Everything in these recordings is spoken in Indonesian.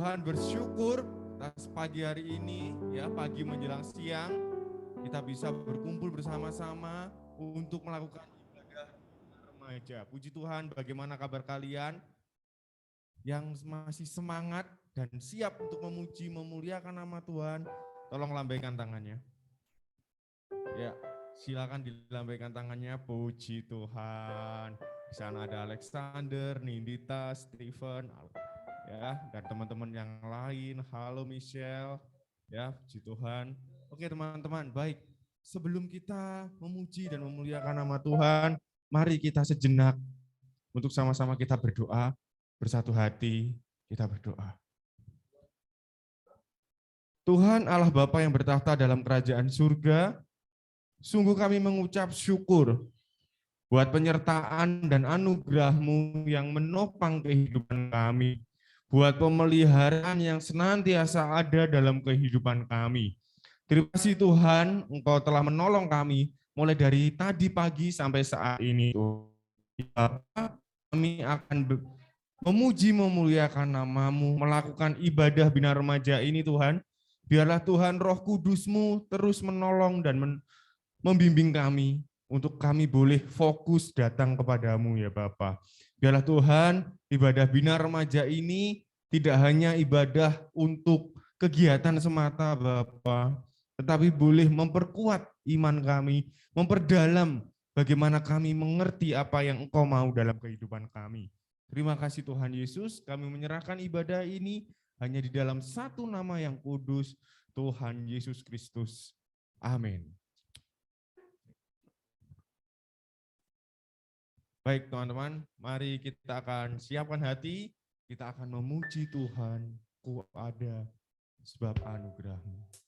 Tuhan bersyukur atas pagi hari ini, ya pagi menjelang siang, kita bisa berkumpul bersama-sama untuk melakukan ibadah remaja. Puji Tuhan, bagaimana kabar kalian yang masih semangat dan siap untuk memuji, memuliakan nama Tuhan? Tolong lambaikan tangannya. Ya, silakan dilambaikan tangannya. Puji Tuhan. Di sana ada Alexander, Nindita, Stephen, ya, dan teman-teman yang lain. Halo Michelle, ya, puji Tuhan. Oke teman-teman, baik. Sebelum kita memuji dan memuliakan nama Tuhan, mari kita sejenak untuk sama-sama kita berdoa, bersatu hati kita berdoa. Tuhan Allah Bapa yang bertahta dalam kerajaan surga, sungguh kami mengucap syukur buat penyertaan dan anugerah-Mu yang menopang kehidupan kami, buat pemeliharaan yang senantiasa ada dalam kehidupan kami. Terima kasih Tuhan, Engkau telah menolong kami mulai dari tadi pagi sampai saat ini. Bapak, kami akan memuji memuliakan nama-Mu, melakukan ibadah bina remaja ini Tuhan. Biarlah Tuhan Roh Kudus-Mu terus menolong dan membimbing kami untuk kami boleh fokus datang kepadamu ya Bapa. Biarlah Tuhan ibadah bina remaja ini tidak hanya ibadah untuk kegiatan semata Bapa, tetapi boleh memperkuat iman kami, memperdalam bagaimana kami mengerti apa yang Engkau mau dalam kehidupan kami. Terima kasih Tuhan Yesus, kami menyerahkan ibadah ini hanya di dalam satu nama yang kudus, Tuhan Yesus Kristus. Amin. Baik teman-teman, mari kita akan siapkan hati, kita akan memuji Tuhan, Ku ada sebab anugerah-Mu.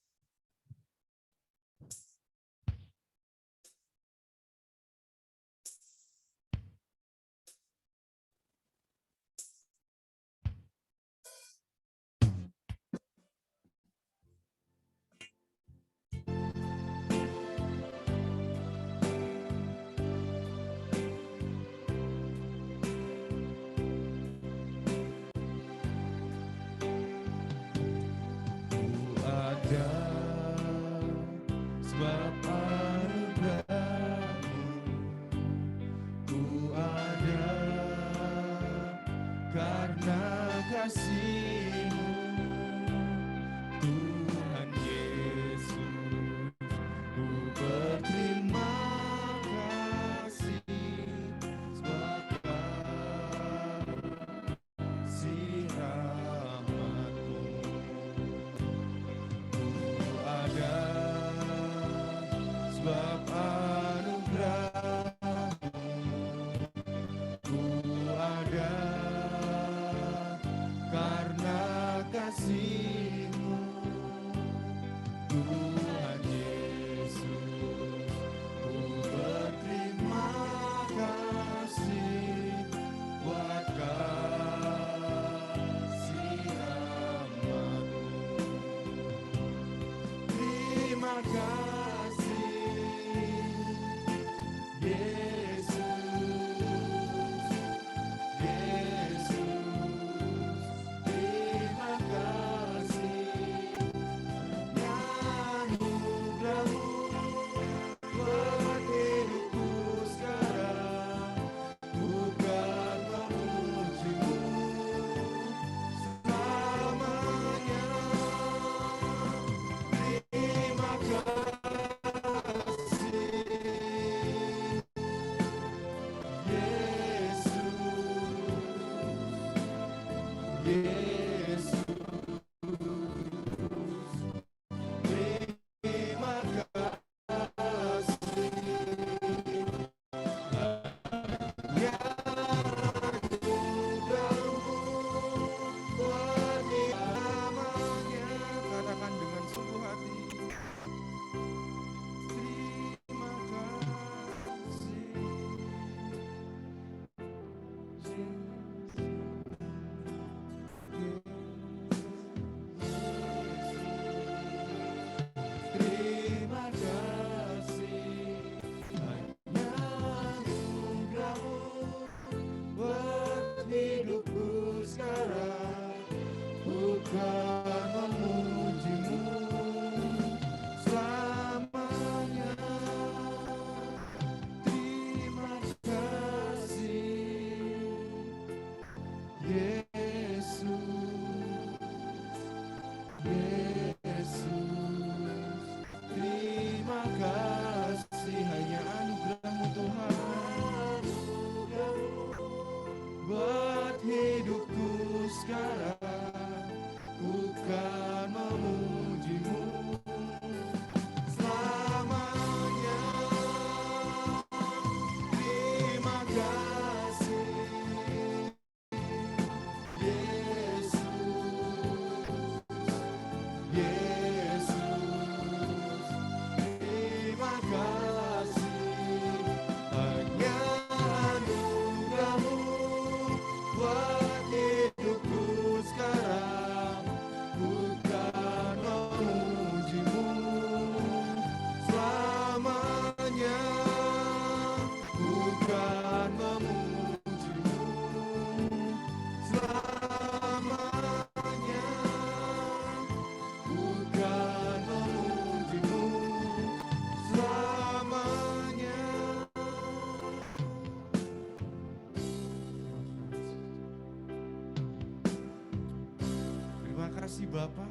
sekarang ku kan memuji-Mu selamanya. Terima kasih Yesus, Yesus. Terima kasih hanya anugerah-Mu buat hidupku sekarang. Ku kan memuji-Mu selamanya. Ku kan memuji-Mu selamanya. Ku kan memuji-Mu selamanya. Terima kasih Bapa,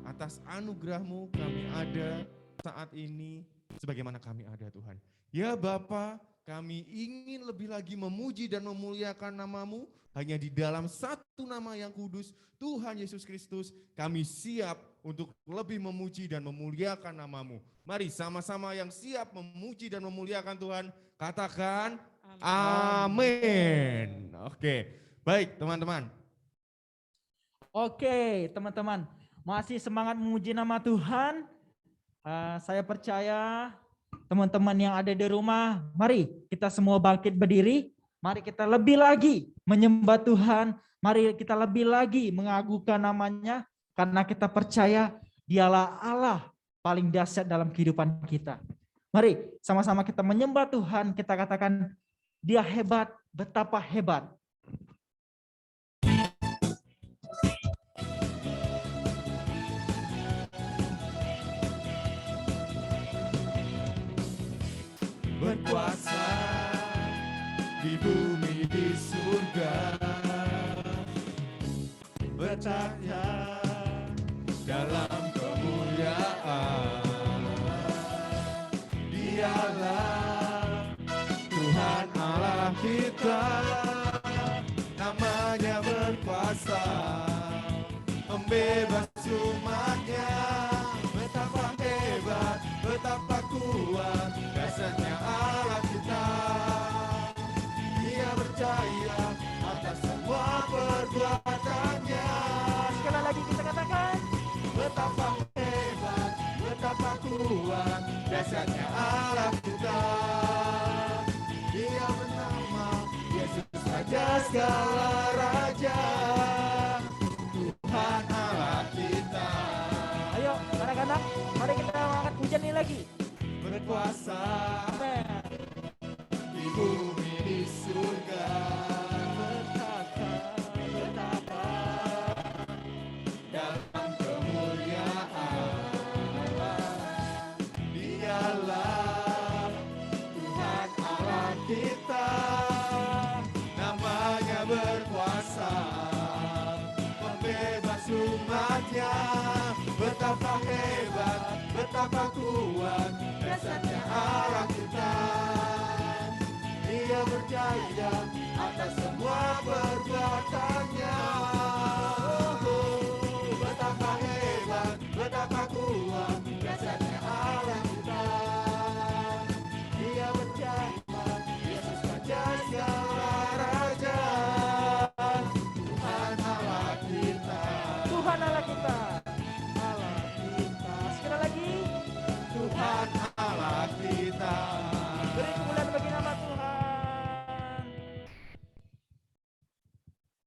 atas anugerah-Mu kami ada saat ini sebagaimana kami ada Tuhan. Ya Bapa, kami ingin lebih lagi memuji dan memuliakan nama-Mu hanya di dalam satu nama yang kudus, Tuhan Yesus Kristus. Kami siap untuk lebih memuji dan memuliakan nama-Mu. Mari sama-sama yang siap memuji dan memuliakan Tuhan, katakan amin. Oke, baik teman-teman. Oke, teman-teman, masih semangat memuji nama Tuhan. Saya percaya teman-teman yang ada di rumah, mari kita semua bangkit berdiri. Mari kita lebih lagi menyembah Tuhan. Mari kita lebih lagi mengagungkan namanya. Karena kita percaya Dialah Allah paling dahsyat dalam kehidupan kita. Mari sama-sama kita menyembah Tuhan. Kita katakan Dia hebat, betapa hebat. Berkuasa di bumi di surga, bercahaya dalam kemuliaan. Dialah Tuhan Allah kita, namanya berkuasa membebas umatnya. Betapa hebat, betapa kuat dasarnya Allah kita. Dia percaya atas semua perbuatannya. Sekali lagi kita katakan, Betapa hebat, betapa kuat dasarnya Allah kita. Dia bernama Yesus, Raja segala raja, Tuhan Allah kita. ayo anak-anak, mari kita angkat pujian ini lagi. Berkuasa Amen. di bumi di surga, Betapa dalam kemuliaan. Dialah Tuhan Allah kita, namanya berkuasa membebas umatnya. Betapa hebat, betapa kuat dasarnya Allah kita. Dia berjaya atas semua perbuatannya. Betapa hebat, betapa kuat dasarnya Allah kita. Dia berjaya, Yesus Raja segala raja, Tuhan Allah kita. Tuhan Allah kita. Allah kita. Sekali lagi, Tuhan Allah kita. beri kemuliaan bagi nama Tuhan.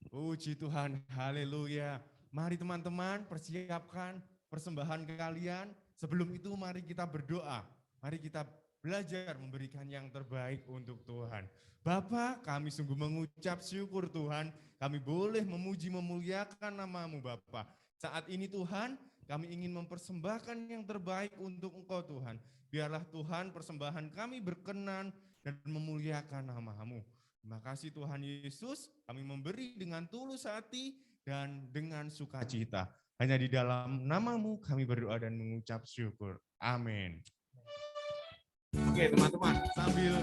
Puji Tuhan, haleluya. Mari teman-teman persiapkan persembahan kalian. Sebelum itu mari kita berdoa. Mari kita belajar memberikan yang terbaik untuk Tuhan. Bapa, kami sungguh mengucap syukur Tuhan. Kami boleh memuji memuliakan nama-Mu Bapa. Saat ini Tuhan, kami ingin mempersembahkan yang terbaik untuk Engkau Tuhan. Biarlah Tuhan persembahan kami berkenan dan memuliakan nama-Mu. Terima kasih Tuhan Yesus, kami memberi dengan tulus hati dan dengan sukacita. Hanya di dalam nama-Mu kami berdoa dan mengucap syukur. Amin. Oke teman-teman, sambil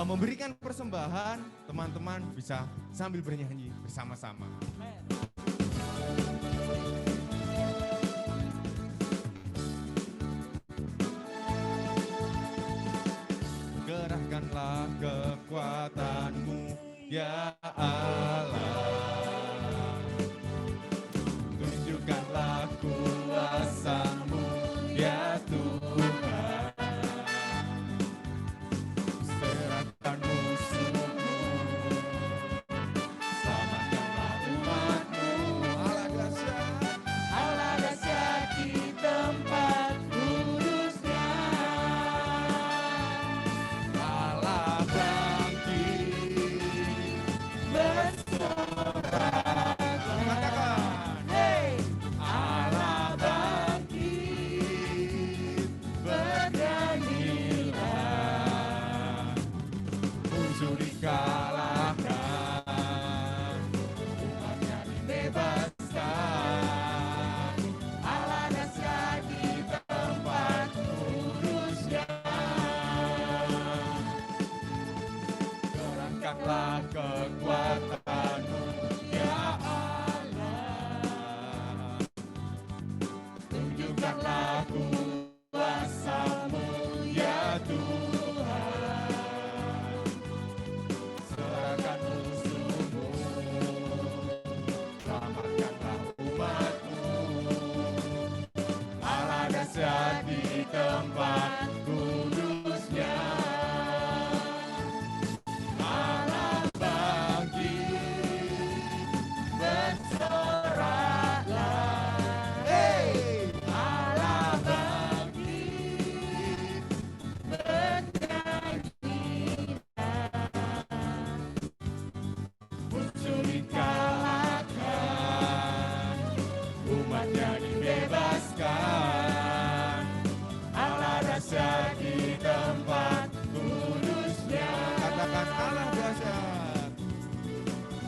memberikan persembahan, teman-teman bisa sambil bernyanyi bersama-sama. Amen. ya Allah. Tunjukkanlah kuasa-Mu ya Tuhan. Serahkan musuh-Mu, selamatkanlah umat-Mu. Allah dahsyat di tempat kudusnya. Allah bangkit bersorak. Katakan, hey! Allah bangkit, bernyanyilah. Musuh dikalahkan, umatnya dibebaskan. Allah dahsyat di tempat kudusnya. Gerakkanlah kekuatan-Mu ya Allah. Tunjukkanlah kuasa-Mu ya Tuhan. Serahkan musuh-Mu, selamatkanlah umat-Mu. Allah dahsyat di tempat kudusnya. Allah bangkit, bersoraklah. Hey! Allah bangkit, bernyanyilah. Musuh dikalahkan, umatnya dibebaskan. Allah dahsyat di tempat kudusnya. Katakan Allah dahsyat.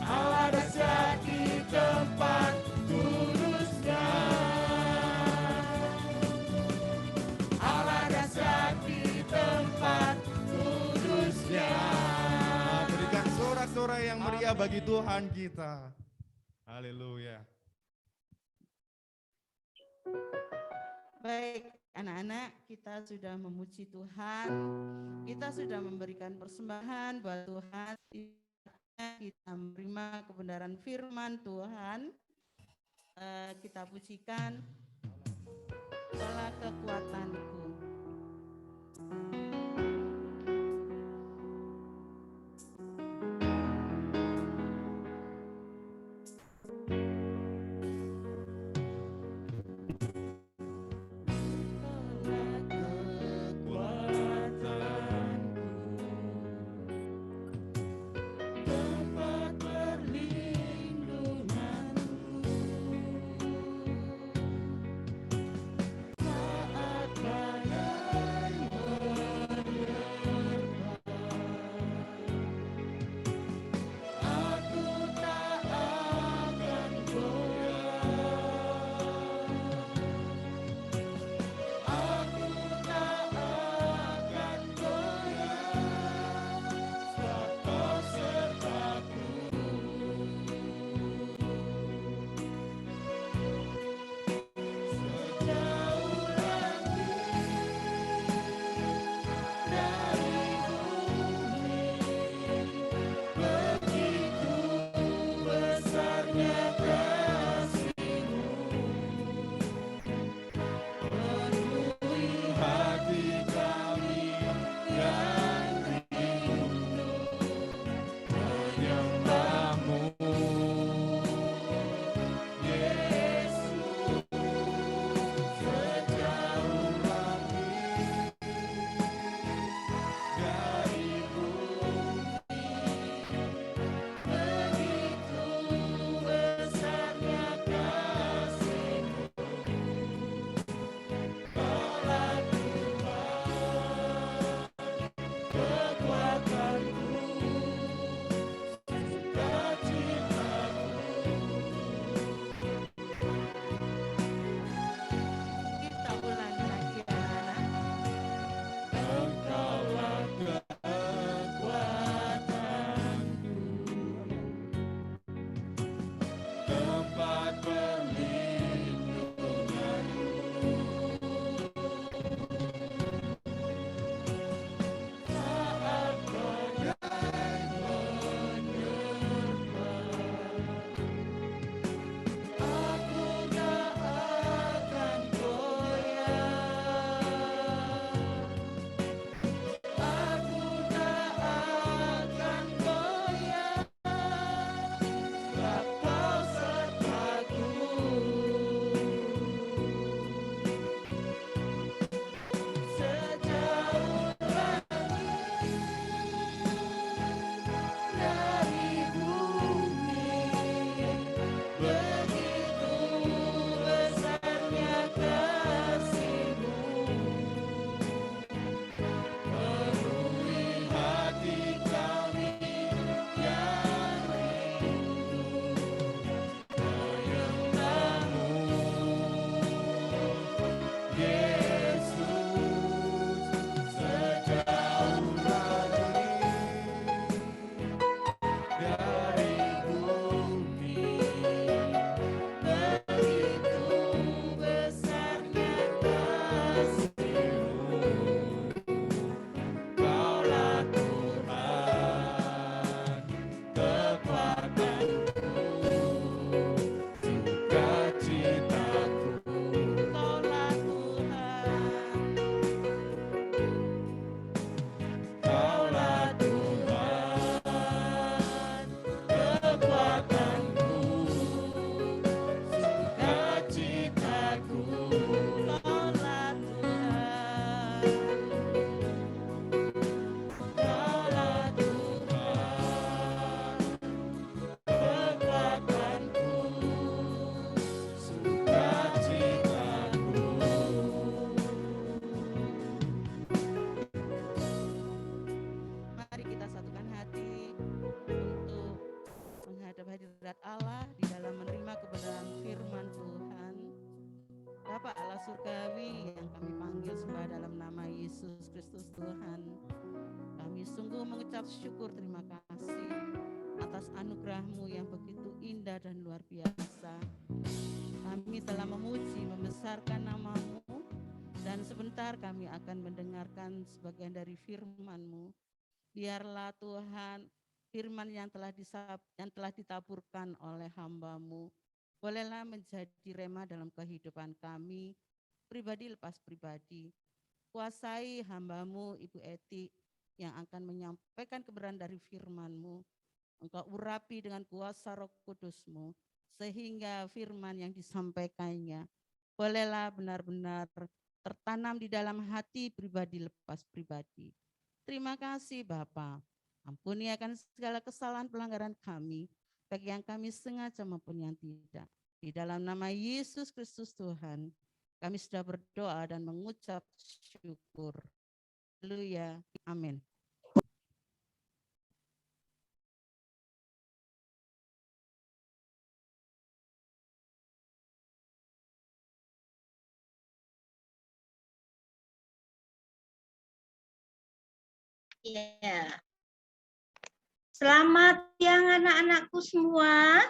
Allah dahsyat di tempat kudusnya. Allah dahsyat di tempat kudusnya. Berikan sorak-sorai yang meriah bagi Tuhan kita. Haleluya. Baik, anak-anak, kita sudah memuji Tuhan, kita sudah memberikan persembahan buat Tuhan, kita menerima kebenaran firman Tuhan, kita pujikan segala kekuatanku. Tempat perlindunganku, saat badai surgawi yang kami panggil sembah dalam nama Yesus Kristus Tuhan, kami sungguh mengucap syukur terima kasih atas anugerah-Mu yang begitu indah dan luar biasa. Kami telah memuji, membesarkan nama-Mu, dan sebentar kami akan mendengarkan sebagian dari firman-Mu. Biarlah Tuhan, firman yang telah ditaburkan oleh hamba-Mu, bolehlah menjadi rema dalam kehidupan kami, pribadi lepas pribadi. Kuasai hamba-Mu, Ibu Eti, yang akan menyampaikan kebenaran dari firman-Mu. Engkau urapi dengan kuasa Roh Kudus-Mu, sehingga firman yang disampaikannya bolehlah benar-benar tertanam di dalam hati pribadi lepas pribadi. Terima kasih Bapa. Ampuni akan segala kesalahan pelanggaran kami, baik yang kami sengaja maupun yang tidak. Di dalam nama Yesus Kristus Tuhan, kami sudah berdoa dan mengucap syukur. Haleluya. Amin. Ya. Selamat siang anak-anakku semua.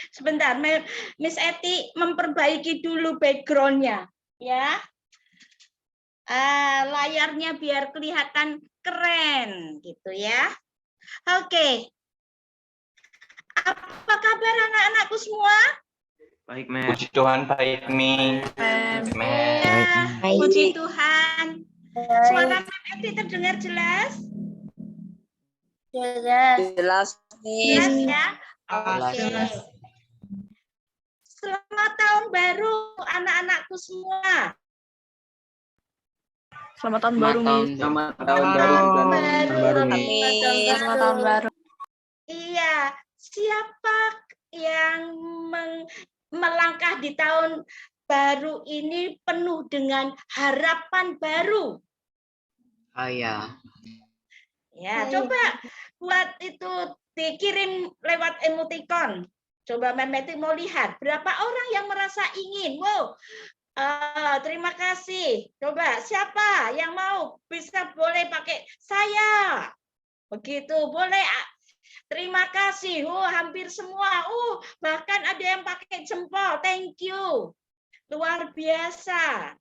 Sebentar, Miss Eti memperbaiki dulu background-nya, ya. Layarnya biar kelihatan keren, gitu ya. Oke. Apa kabar anak-anakku semua? Baik, Mem. Puji Tuhan, baik, Mi. Ya, puji Tuhan. Suara Mem Eti terdengar jelas? Jelas, Jelas ya? Oke. Selamat tahun baru anak-anakku semua. Selamat tahun baru, Miss. Selamat tahun baru. Selamat tahun baru. Iya, siapa yang melangkah di tahun baru ini penuh dengan harapan baru? Saya. Ya, coba buat itu dikirim lewat emoticon. Coba Memeti mau lihat berapa orang yang merasa ingin. Wow, terima kasih. Coba siapa yang mau bisa boleh pakai saya. Begitu boleh. Terima kasih. Hampir semua. Bahkan ada yang pakai jempol. Thank you. Luar biasa.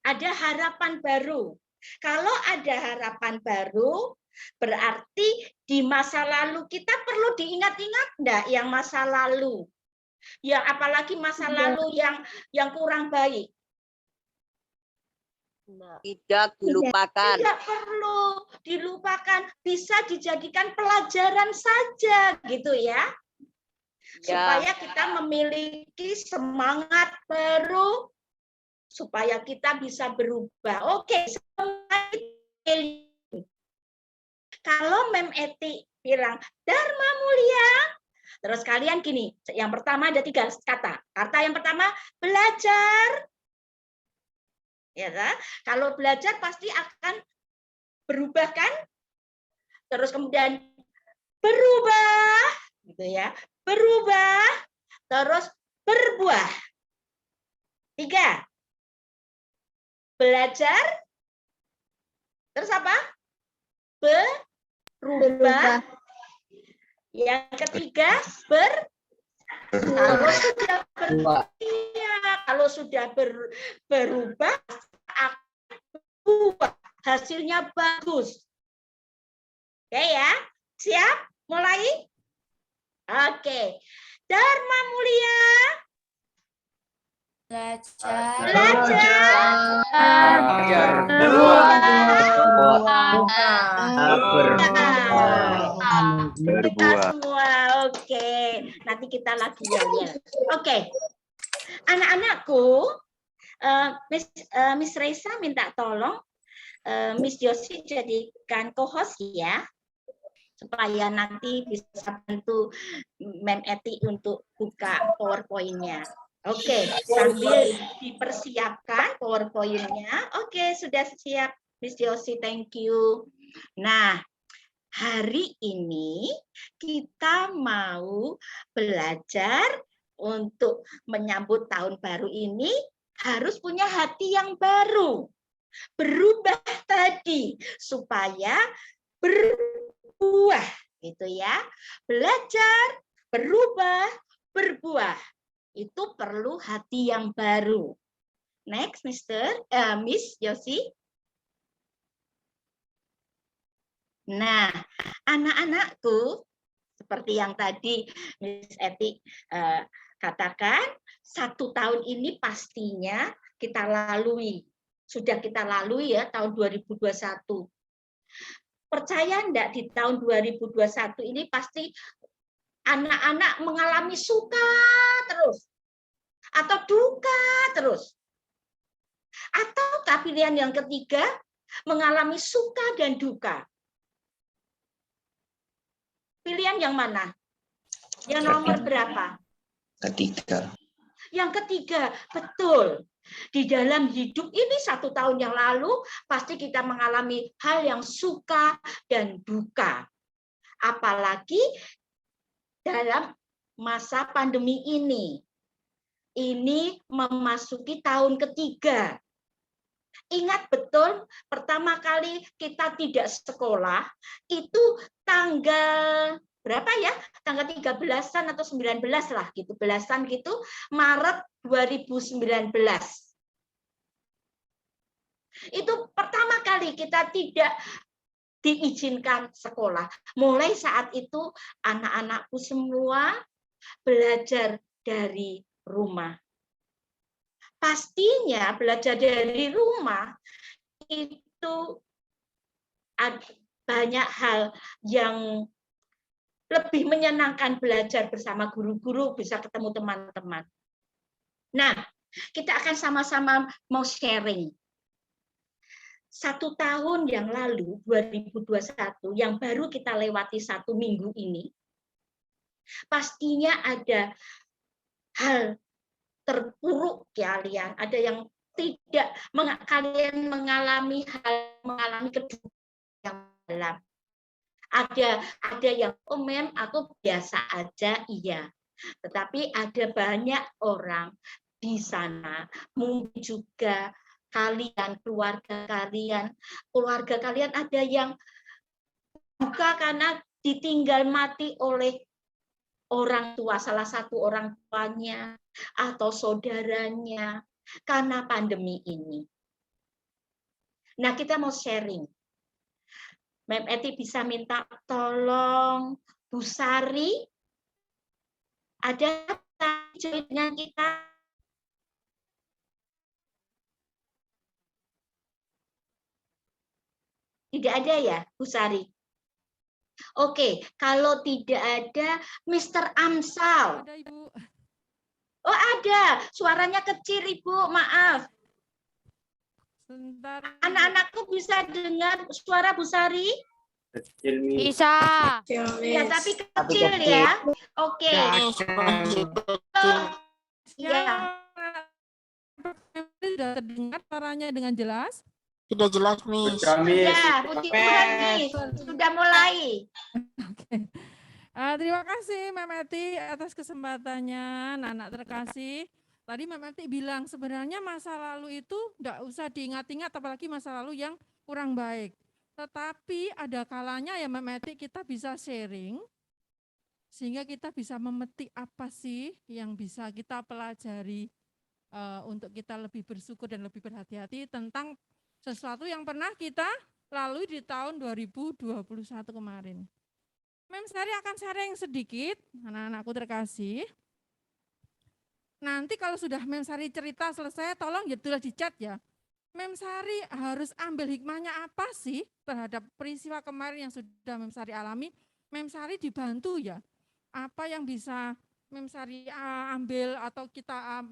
Ada harapan baru. Kalau ada harapan baru, berarti di masa lalu kita perlu diingat-ingat enggak yang masa lalu? Yang apalagi masa lalu yang kurang baik. Tidak dilupakan. Tidak perlu dilupakan, bisa dijadikan pelajaran saja gitu ya. Supaya kita memiliki semangat baru, supaya kita bisa berubah. Oke, kalau Mem Eti bilang Dharma Mulia, terus kalian gini, yang pertama ada 3 kata. Kata yang pertama belajar. Ya kan? Kalau belajar pasti akan berubah kan? Terus kemudian berubah, gitu ya. Berubah, terus berbuah. 3. Belajar, terus apa? Berubah. Yang ketiga, kalau sudah berubah, hasilnya bagus. Oke ya, siap? Mulai? Oke. Dharma Mulia. Kita semua, oke. Nanti kita lagi ya. Oke, anak-anakku, Miss Reisa minta tolong Miss Yosi jadikan co-host ya, supaya nanti bisa bantu Mem Eti untuk buka PowerPoint-nya. Oke, sambil dipersiapkan PowerPoint-nya. Oke, sudah siap Miss Yosi, thank you. Nah, hari ini kita mau belajar untuk menyambut tahun baru ini harus punya hati yang baru. Berubah tadi supaya berbuah gitu ya. Belajar, berubah, berbuah. Itu perlu hati yang baru. Next, Miss Yosi. Nah, anak-anakku, seperti yang tadi Miss Eti katakan, 1 tahun ini pastinya kita lalui. Sudah kita lalui ya tahun 2021. Percaya enggak di tahun 2021 ini pasti anak-anak mengalami suka terus atau duka terus. Ataukah pilihan yang ketiga mengalami suka dan duka? Pilihan yang mana? Yang nomor berapa? Ketiga. Yang ketiga, betul. Di dalam hidup ini 1 tahun yang lalu pasti kita mengalami hal yang suka dan duka. Apalagi dalam masa pandemi ini. Ini memasuki tahun ketiga. Ingat betul, pertama kali kita tidak sekolah, itu tanggal berapa ya? Tanggal 13-an atau 19 lah gitu, belasan gitu, Maret 2019. Itu pertama kali kita tidak diizinkan sekolah. Mulai saat itu anak-anakku semua belajar dari rumah. Pastinya belajar dari rumah itu ada banyak hal yang lebih menyenangkan, belajar bersama guru-guru, bisa ketemu teman-teman. Nah, kita akan sama-sama mau sharing. 1 tahun yang lalu, 2021, yang baru kita lewati 1 minggu ini, pastinya ada hal terpuruk kalian, ada yang tidak, kalian mengalami kedukaan yang dalam. Ada yang aku biasa aja, iya. Tetapi ada banyak orang di sana, mungkin juga kalian, keluarga kalian ada yang duka karena ditinggal mati oleh orang tua, salah satu orang tuanya atau saudaranya karena pandemi ini. Nah, kita mau sharing. Mem Eti bisa minta tolong Bu Sari, ada dengan kita? Tidak ada ya, Bu Sari? Oke, kalau tidak ada, Mr. Amsal. Ada, Ibu. Oh, ada. Suaranya kecil, Ibu. Maaf. Sebentar. Anak-anakku bisa dengar suara Bu Sari? Bisa. Ya, tapi kecil ya. Oke. Ya. Sudah terdengar suaranya dengan jelas? Sudah jelas, Miss. Ya, puji Tuhan, Miss. Sudah mulai. Oke. Terima kasih Mem Eti atas kesempatannya, anak terkasih. Tadi Mem Eti bilang sebenarnya masa lalu itu enggak usah diingat-ingat, apalagi masa lalu yang kurang baik. Tetapi ada kalanya ya Mem Eti kita bisa sharing, sehingga kita bisa memetik apa sih yang bisa kita pelajari untuk kita lebih bersyukur dan lebih berhati-hati tentang sesuatu yang pernah kita lalui di tahun 2021 kemarin. Mem Sari akan sharing sedikit, anak-anakku terkasih. Nanti kalau sudah Mem Sari cerita selesai, tolong ya tulis di chat ya. Mem Sari harus ambil hikmahnya apa sih terhadap peristiwa kemarin yang sudah Mem Sari alami. Mem Sari dibantu ya. Apa yang bisa Mem Sari ambil atau kita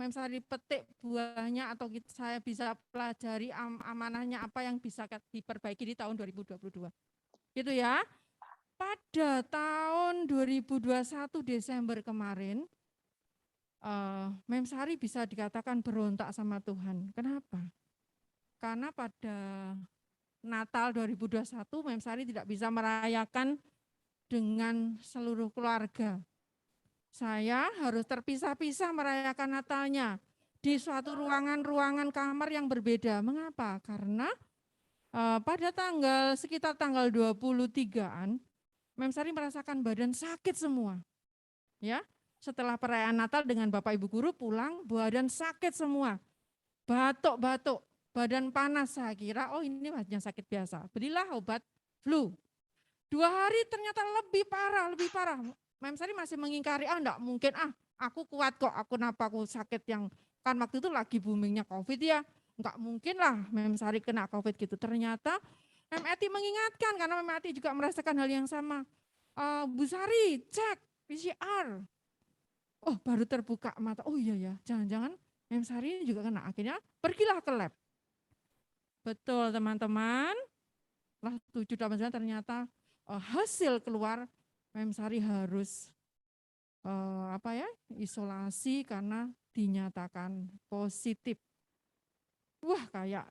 Mem Sari petik buahnya atau saya bisa pelajari amanahnya apa yang bisa diperbaiki di tahun 2022. Gitu ya. Pada tahun 2021 Desember kemarin, Mem Sari bisa dikatakan berontak sama Tuhan. Kenapa? Karena pada Natal 2021 Mem Sari tidak bisa merayakan dengan seluruh keluarga. saya harus terpisah-pisah merayakan Natalnya di suatu ruangan kamar yang berbeda. Mengapa? Karena pada sekitar tanggal 23-an, Mem Sari merasakan badan sakit semua. Ya, setelah perayaan Natal dengan Bapak Ibu guru pulang, badan sakit semua. Batuk-batuk, badan panas, saya kira oh ini hanya sakit biasa. Berilah obat flu. 2 hari ternyata lebih parah. Mem Sari masih mengingkari, enggak mungkin, aku kuat kok, kenapa aku sakit yang, kan waktu itu lagi boomingnya COVID ya, enggak mungkin lah Mem Sari kena COVID gitu. Ternyata Mem Eti mengingatkan, karena Mem Eti juga merasakan hal yang sama. Bu Sari, cek PCR. Oh baru terbuka mata, oh iya ya, jangan-jangan Mem Sari ini juga kena. Akhirnya pergilah ke lab. Betul teman-teman, setelah 7-8 ternyata hasil keluar, Mem Sari harus isolasi karena dinyatakan positif. Wah kayak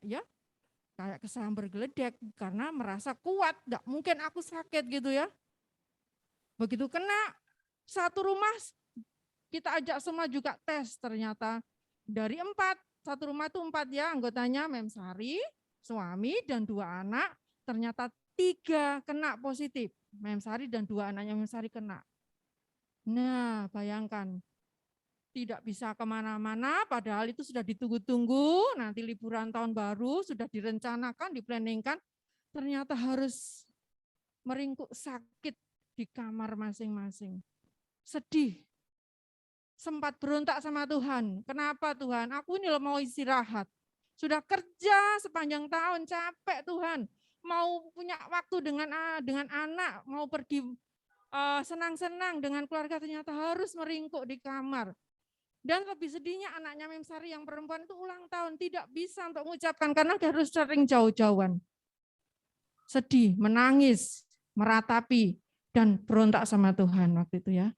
kesambar geledek karena merasa kuat, enggak mungkin aku sakit gitu ya. Begitu kena, satu rumah kita ajak semua juga tes, ternyata dari 4, satu rumah itu 4 ya anggotanya, Mem Sari, suami dan 2 anak, ternyata 3 kena positif. Mem Sari dan 2 anaknya Mem Sari kena. Nah bayangkan, tidak bisa kemana-mana, padahal itu sudah ditunggu-tunggu, nanti liburan tahun baru sudah direncanakan, diplanningkan, ternyata harus meringkuk sakit di kamar masing-masing. Sedih, sempat berontak sama Tuhan. Kenapa Tuhan? Aku ini mau istirahat. Sudah kerja sepanjang tahun, capek Tuhan. Mau punya waktu dengan anak, mau pergi senang-senang dengan keluarga, ternyata harus meringkuk di kamar. Dan lebih sedihnya anaknya Mem Sari yang perempuan itu ulang tahun, tidak bisa untuk mengucapkan karena harus sering jauh-jauhan. Sedih, menangis, meratapi, dan berontak sama Tuhan waktu itu ya.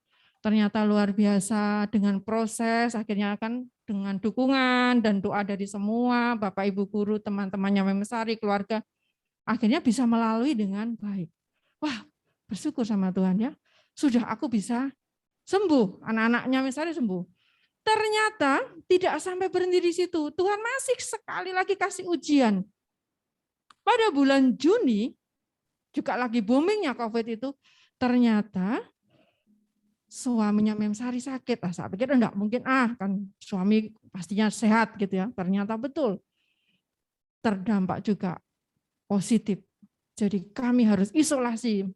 Ternyata luar biasa dengan proses, akhirnya kan dengan dukungan dan doa dari semua, Bapak Ibu guru, teman-temannya Mem Sari, keluarga, akhirnya bisa melalui dengan baik. Wah, bersyukur sama Tuhan ya. Sudah aku bisa sembuh, anak-anaknya Mem Sari sembuh. Ternyata tidak sampai berhenti di situ. Tuhan masih sekali lagi kasih ujian. Pada bulan Juni, juga lagi boomingnya COVID itu, ternyata suaminya Mem Sari sakit. Saya pikir enggak mungkin, kan suami pastinya sehat gitu ya. Ternyata betul. Terdampak juga positif. Jadi kami harus isolasi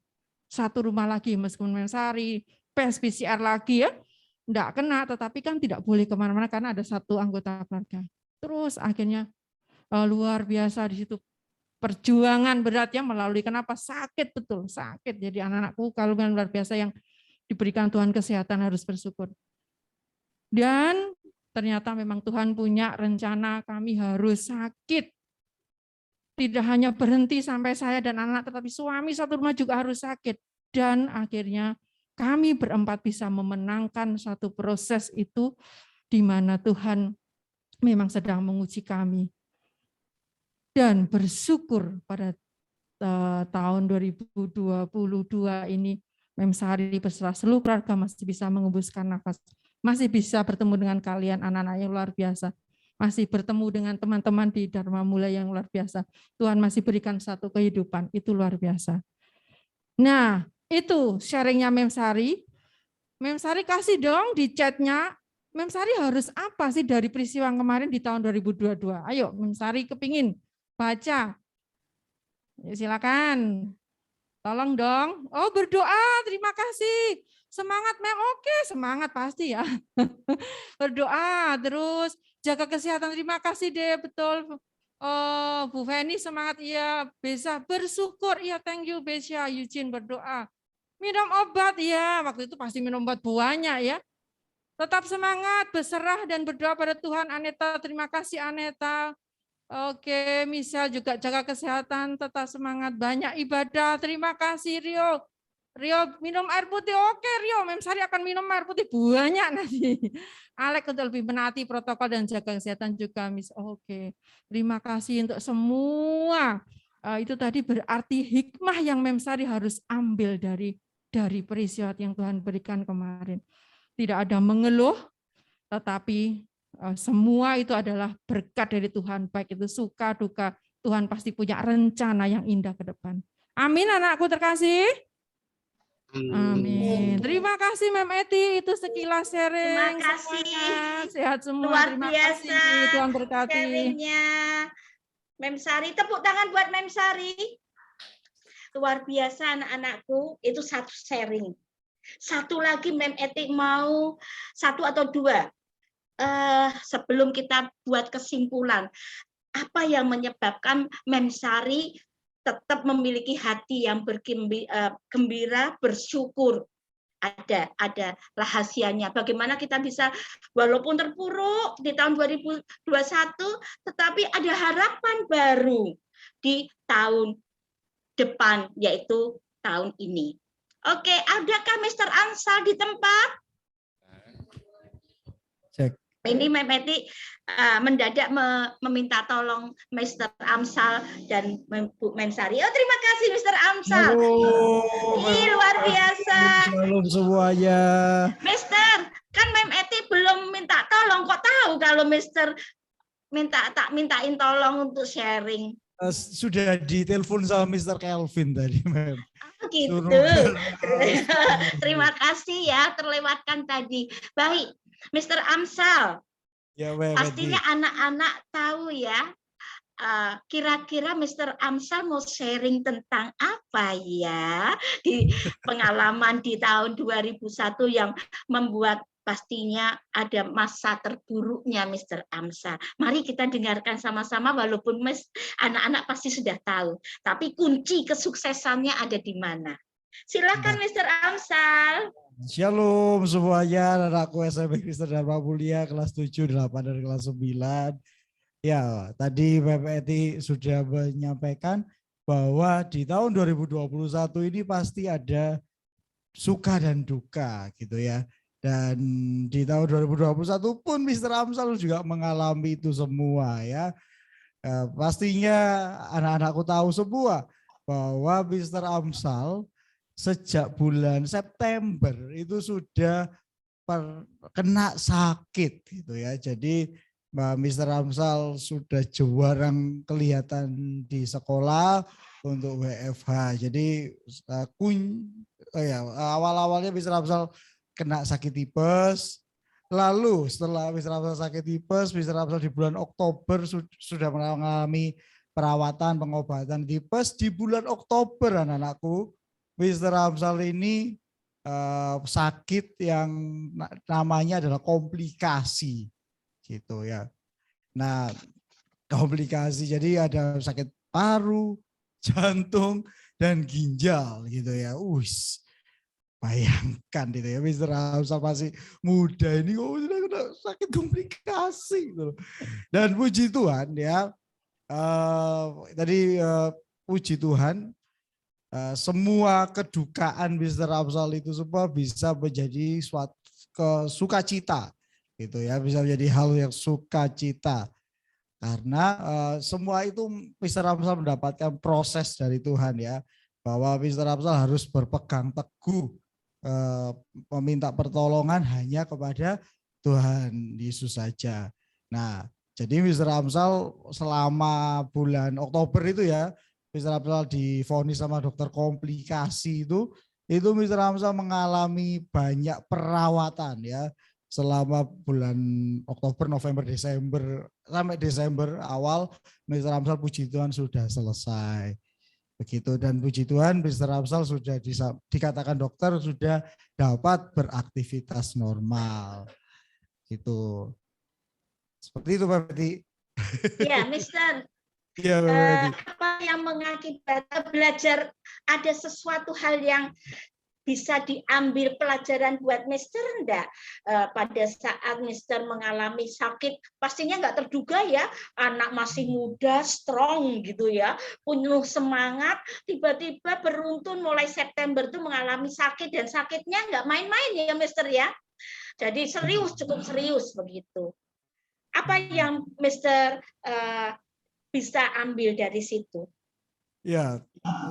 satu rumah lagi, meskipun Mem Sari, tes PCR lagi ya. Enggak kena, tetapi kan tidak boleh kemana-mana karena ada satu anggota keluarga. Terus akhirnya luar biasa di situ perjuangan beratnya melalui, kenapa sakit betul, sakit. Jadi anak-anakku kalau luar biasa yang diberikan Tuhan kesehatan harus bersyukur. Dan ternyata memang Tuhan punya rencana kami harus sakit. Tidak hanya berhenti sampai saya dan anak, tetapi suami satu rumah juga harus sakit. Dan akhirnya kami berempat bisa memenangkan satu proses itu di mana Tuhan memang sedang menguji kami. Dan bersyukur pada tahun 2022 ini Mem Sari beserta seluruh keluarga masih bisa mengembuskan nafas, masih bisa bertemu dengan kalian anak-anak yang luar biasa, masih bertemu dengan teman-teman di Dharma Mula yang luar biasa. Tuhan masih berikan satu kehidupan, itu luar biasa. Nah, itu sharingnya Mem Sari. Mem Sari kasih dong di chatnya, Mem Sari harus apa sih dari peristiwa kemarin di tahun 2022? Ayo, Mem Sari kepingin baca. Ya, silakan. Tolong dong. Oh, berdoa, terima kasih. Semangat Mem, oke, semangat pasti ya. Berdoa, terus jaga kesehatan, terima kasih deh, betul. Oh, Bu Feni semangat, iya. Besa bersyukur, iya, thank you Besya. Eugene berdoa. Minum obat, ya. Waktu itu pasti minum obat banyak ya. Tetap semangat, berserah dan berdoa pada Tuhan. Aneta, terima kasih Aneta. Oke, Misal juga jaga kesehatan, tetap semangat, banyak ibadah. Terima kasih Rio. Rio minum air putih, oke Rio, Mem Sari akan minum air putih banyak nanti. Alek untuk lebih menaati protokol dan jaga kesehatan juga, Miss. Oke, terima kasih untuk semua. Itu tadi berarti hikmah yang Mem Sari harus ambil dari peristiwa yang Tuhan berikan kemarin. tidak ada mengeluh, tetapi semua itu adalah berkat dari Tuhan, baik itu suka duka, Tuhan pasti punya rencana yang indah ke depan. Amin, anakku terkasih. Amin. Terima kasih Mem Eti, itu sekilas sharing. Terima kasih. Semuanya sehat semua. Luar Terima biasa kasih. Tuhan berkati. sharingnya. Mem Sari, tepuk tangan buat Mem Sari. Luar biasa anak-anakku, itu satu sharing. Satu lagi Mem Eti mau satu atau dua. Sebelum kita buat kesimpulan, apa yang menyebabkan Mem Sari tetap memiliki hati yang gembira, bersyukur? Ada rahasianya. Bagaimana kita bisa walaupun terpuruk di tahun 2021, tetapi ada harapan baru di tahun depan, yaitu tahun ini. Oke, adakah Mr. Amsal di tempat? Cek. Ini Mem Eti mendadak meminta tolong Mr. Amsal dan Bu Mem Sari. Oh, terima kasih Mr. Amsal. Ih, luar biasa. Shalom semuanya. Mister, kan Mem Eti belum minta tolong. Kok tahu kalau Mister mintain tolong untuk sharing? Sudah ditelepon sama Mr. Kelvin tadi, Mem. Gitu. Terima kasih ya, terlewatkan tadi. Baik, Mr. Amsal. Ya, Mem. Pastinya anak-anak tahu ya. Kira-kira Mr. Amsal mau sharing tentang apa ya di pengalaman di tahun 2001 yang membuat pastinya ada masa terburuknya Mr. Amsal. Mari kita dengarkan sama-sama walaupun anak-anak pasti sudah tahu, tapi kunci kesuksesannya ada di mana. Silakan Mr. Amsal. Shalom semuanya, anakku SMP Kristen Dharma Mulia kelas 7, 8 dan kelas 9. Ya, tadi Mem Eti sudah menyampaikan bahwa di tahun 2021 ini pasti ada suka dan duka gitu ya. Dan di tahun 2021 pun Mr. Amsal juga mengalami itu semua ya. Pastinya anak-anakku tahu semua bahwa Mr. Amsal sejak bulan September itu sudah kena sakit gitu ya. Jadi Mr. Amsal sudah jarang kelihatan di sekolah untuk WFH. Jadi awal-awalnya Mr. Amsal kena sakit tipes. Lalu setelah Mr. Amsal sakit tipes, Mr. Amsal di bulan Oktober sudah mengalami perawatan pengobatan tipes. Di bulan Oktober anak-anakku, Mr. Amsal ini sakit yang namanya adalah komplikasi. Gitu ya. Nah, komplikasi jadi ada sakit paru, jantung dan ginjal gitu ya. Bayangkan gitu ya, Mr. Amsal masih muda ini kok sudah kena sakit komplikasi gitu. Dan puji Tuhan ya, puji Tuhan semua kedukaan Mr. Amsal itu semua bisa menjadi suatu sukacita. Gitu ya, bisa menjadi hal yang sukacita karena semua itu Mr. Amsal mendapatkan proses dari Tuhan ya, bahwa Mr. Amsal harus berpegang teguh meminta pertolongan hanya kepada Tuhan Yesus saja. Nah, jadi Mr. Amsal selama bulan Oktober itu ya, Mr. Amsal divonis sama dokter komplikasi itu Mr. Amsal mengalami banyak perawatan ya. Selama bulan Oktober, November, Desember, sampai Desember awal, Mr. Amsal puji Tuhan sudah selesai. Begitu, dan puji Tuhan Mr. Amsal sudah dikatakan dokter sudah dapat beraktivitas normal. Gitu. Seperti itu Pak Beti. Ya, Mister. Ya, apa yang mengakibatkan belajar ada sesuatu hal yang bisa diambil pelajaran buat Mister enggak? Pada saat Mister mengalami sakit, pastinya enggak terduga ya, anak masih muda, strong gitu ya, penuh semangat, tiba-tiba beruntun mulai September itu mengalami sakit, dan sakitnya enggak main-main ya Mister ya. Jadi serius, cukup serius begitu. Apa yang Mister bisa ambil dari situ? Ya,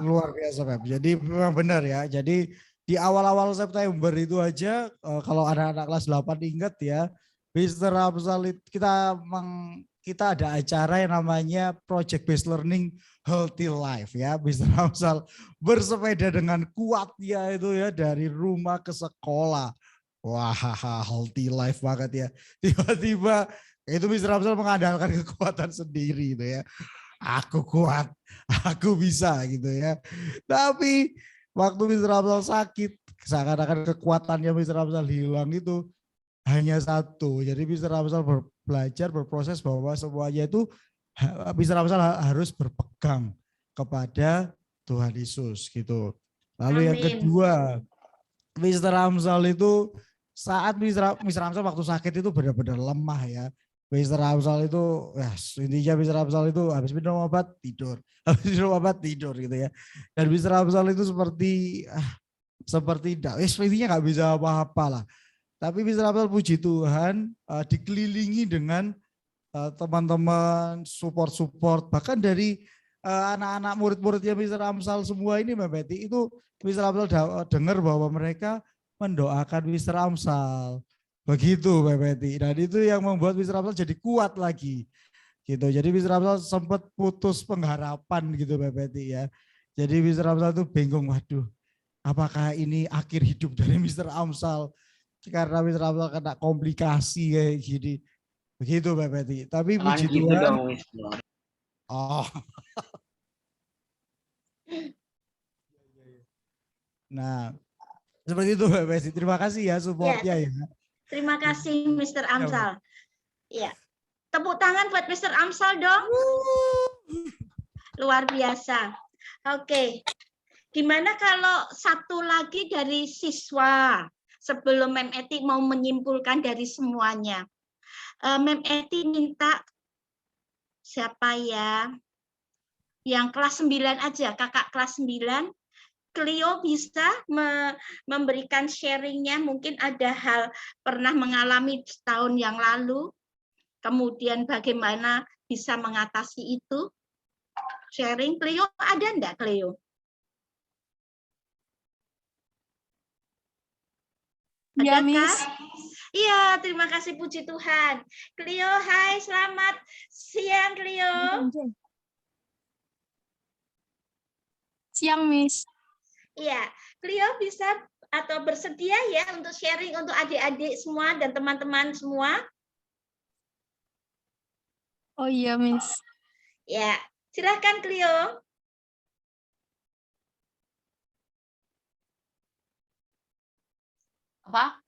luar biasa Pak. Jadi memang benar ya. Jadi di awal-awal September itu aja, kalau anak-anak kelas 8 ingat ya, Mr. Amsal kita ada acara yang namanya Project Based Learning Healthy Life ya. Mr. Amsal bersepeda dengan kuatnya itu ya dari rumah ke sekolah. Wah, healthy life banget ya. Tiba-tiba itu Mr. Amsal mengandalkan kekuatan sendiri itu ya. Aku kuat, aku bisa gitu ya. Tapi waktu Mr. Amsal sakit, seakan-akan kekuatannya Mr. Amsal hilang itu hanya satu. Jadi Mr. Amsal belajar berproses bahwa semuanya itu Mr. Amsal harus berpegang kepada Tuhan Yesus gitu. Lalu yang kedua, Mr. Amsal itu saat Mr. Amsal waktu sakit itu benar-benar lemah ya. Mr. Amsal itu ya intinya Mr. Amsal itu habis minum obat tidur, habis minum obat tidur gitu ya. Dan Mr. Amsal itu seperti intinya nggak bisa apa-apa lah. Tapi Mr. Amsal puji Tuhan dikelilingi dengan teman-teman support bahkan dari anak-anak murid-muridnya Mr. Amsal semua ini Mbak Betty, itu Mr. Amsal dengar bahwa mereka mendoakan Mr. Amsal. Begitu Mbak Betty. Dan itu yang membuat Mr. Amsal jadi kuat lagi. Gitu. Jadi Mr. Amsal sempat putus pengharapan gitu Mbak Betty ya. Jadi Mr. Amsal itu bingung, waduh, apakah ini akhir hidup dari Mr. Amsal? Karena Mr. Amsal kena komplikasi kayak gini. Begitu Mbak Betty. Tapi puji Tuhan. Oh. Nah, seperti itu Mbak Betty. Terima kasih ya supportnya ya. Terima kasih Mr. Amsal. Ya, tepuk tangan buat Mr. Amsal dong. Luar biasa. Oke, gimana kalau satu lagi dari siswa sebelum Mem Eti mau menyimpulkan dari semuanya? Mem Eti minta siapa ya? Yang kelas 9 aja, kakak kelas 9. Cleo bisa memberikan sharingnya, mungkin ada hal pernah mengalami tahun yang lalu, kemudian bagaimana bisa mengatasi itu. Sharing, Cleo ada enggak Cleo? Ya, Miss. Iya, terima kasih puji Tuhan. Cleo, hai, selamat siang Cleo. Siang, Miss. Iya, Cleo bisa atau bersedia ya untuk sharing untuk adik-adik semua dan teman-teman semua? Oh iya, Miss. Ya, silakan Cleo. Apa?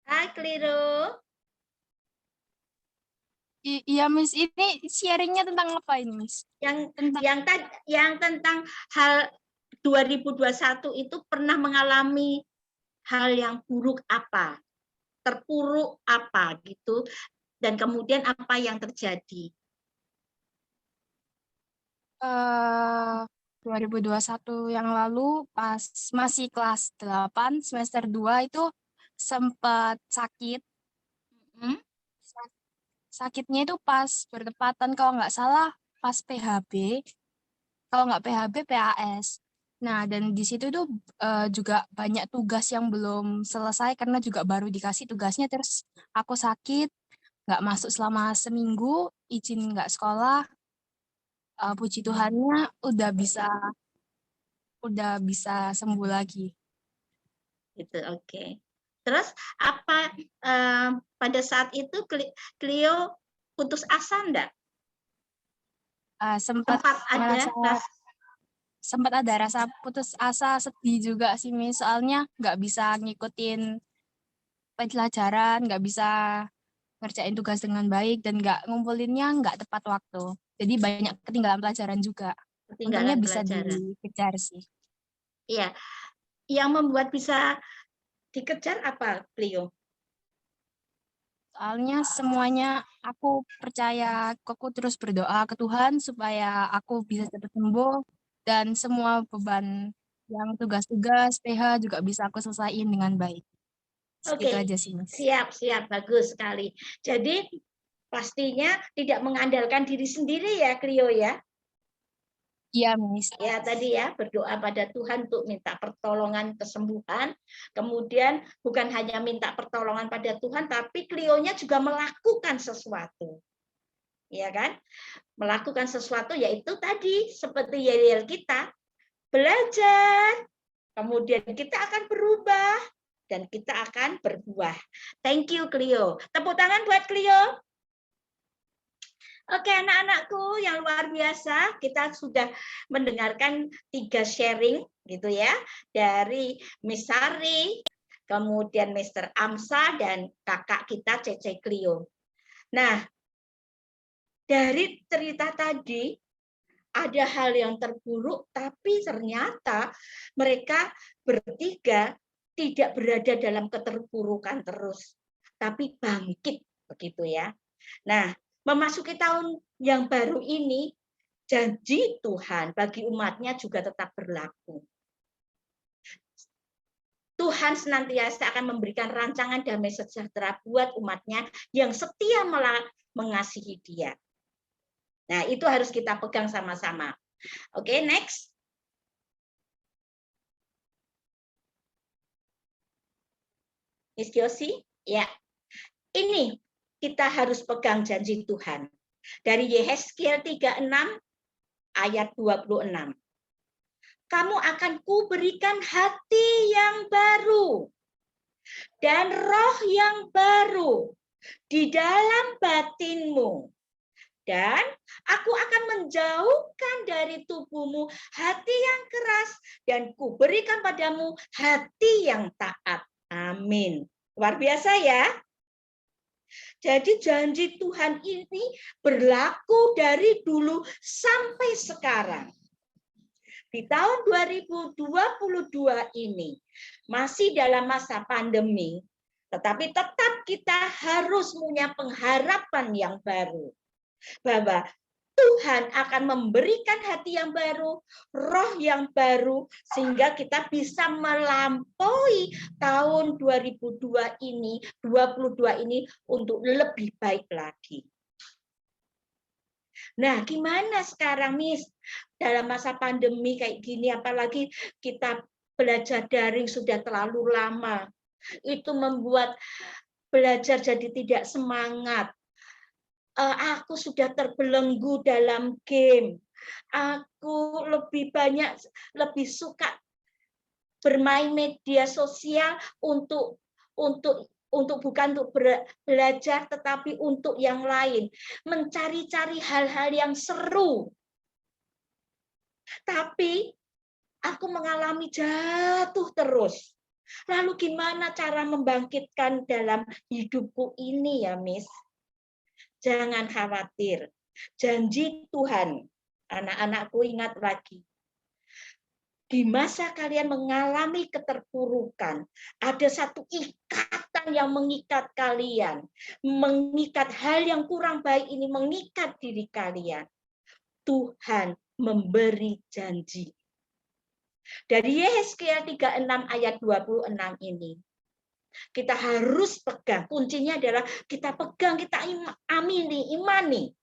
Hai Cleo. Iya, Miss. Ini sharingnya tentang apa ini, Miss? Yang tentang hal 2021 itu pernah mengalami hal yang buruk apa, terpuruk apa gitu, dan kemudian apa yang terjadi? 2021 yang lalu pas masih kelas 8 semester 2 itu sempat sakit. Sakitnya itu pas bertepatan kalau nggak salah pas PHB, kalau nggak PHB PAS. Nah, dan di situ tuh juga banyak tugas yang belum selesai karena juga baru dikasih tugasnya, terus aku sakit, nggak masuk selama seminggu, izin nggak sekolah. Puji Tuhannya udah bisa sembuh lagi. Gitu, oke. Terus apa pada saat itu Cleo putus asa enggak? Sempat ada rasa putus asa, sedih juga sih, Miss. Soalnya nggak bisa ngikutin pelajaran, nggak bisa ngerjain tugas dengan baik, dan nggak ngumpulinnya nggak tepat waktu. Jadi banyak ketinggalan pelajaran juga. Untungnya bisa dikejar sih. Iya. Yang membuat bisa dikejar apa, Cleo? Soalnya semuanya aku percaya, aku terus berdoa ke Tuhan supaya aku bisa cepat sembuh, dan semua beban yang tugas-tugas PH juga bisa aku selesaiin dengan baik. Oke, Itu aja sih, Mas. Siap, bagus sekali. Jadi pastinya tidak mengandalkan diri sendiri ya, Clio ya. Iya, Miss. Ya tadi ya, berdoa pada Tuhan untuk minta pertolongan kesembuhan. Kemudian bukan hanya minta pertolongan pada Tuhan, tapi Clio-nya juga melakukan sesuatu. Ya kan? Melakukan sesuatu yaitu tadi seperti yel-yel kita, belajar. Kemudian kita akan berubah dan kita akan berbuah. Thank you Clio. Tepuk tangan buat Clio. Oke, anak-anakku yang luar biasa, kita sudah mendengarkan 3 sharing gitu ya, dari Miss Sari, kemudian Mr. Amsa, dan kakak kita Cece Clio. Nah, dari cerita tadi, ada hal yang terburuk, tapi ternyata mereka bertiga tidak berada dalam keterpurukan terus, tapi bangkit, begitu ya. Nah, memasuki tahun yang baru ini, janji Tuhan bagi umatnya juga tetap berlaku. Tuhan senantiasa akan memberikan rancangan damai sejahtera buat umatnya yang setia mengasihi Dia. Nah, itu harus kita pegang sama-sama. Oke, next. Miss Yosi, ya. Ini kita harus pegang janji Tuhan. Dari Yehezkiel 36 ayat 26. Kamu akan kuberikan hati yang baru dan roh yang baru di dalam batinmu. Dan aku akan menjauhkan dari tubuhmu hati yang keras dan kuberikan padamu hati yang taat. Amin. Luar biasa ya. Jadi janji Tuhan ini berlaku dari dulu sampai sekarang. Di tahun 2022 ini masih dalam masa pandemi, tetapi tetap kita harus punya pengharapan yang baru. Bahwa Tuhan akan memberikan hati yang baru, roh yang baru, sehingga kita bisa melampaui tahun 2022 ini untuk lebih baik lagi. Nah, gimana sekarang, Miss? Dalam masa pandemi kayak gini, apalagi kita belajar daring sudah terlalu lama. Itu membuat belajar jadi tidak semangat. Aku sudah terbelenggu dalam game. Aku lebih suka bermain media sosial bukan untuk belajar, tetapi untuk yang lain, mencari-cari hal-hal yang seru. Tapi aku mengalami jatuh terus. Lalu gimana cara membangkitkan dalam hidupku ini ya, Miss? Jangan khawatir. Janji Tuhan, anak-anakku ingat lagi. Di masa kalian mengalami keterpurukan, ada satu ikatan yang mengikat kalian, mengikat hal yang kurang baik ini, mengikat diri kalian. Tuhan memberi janji. Dari Yehezkiel 36 ayat 26 ini, kita harus pegang. Kuncinya adalah kita pegang, kita imani.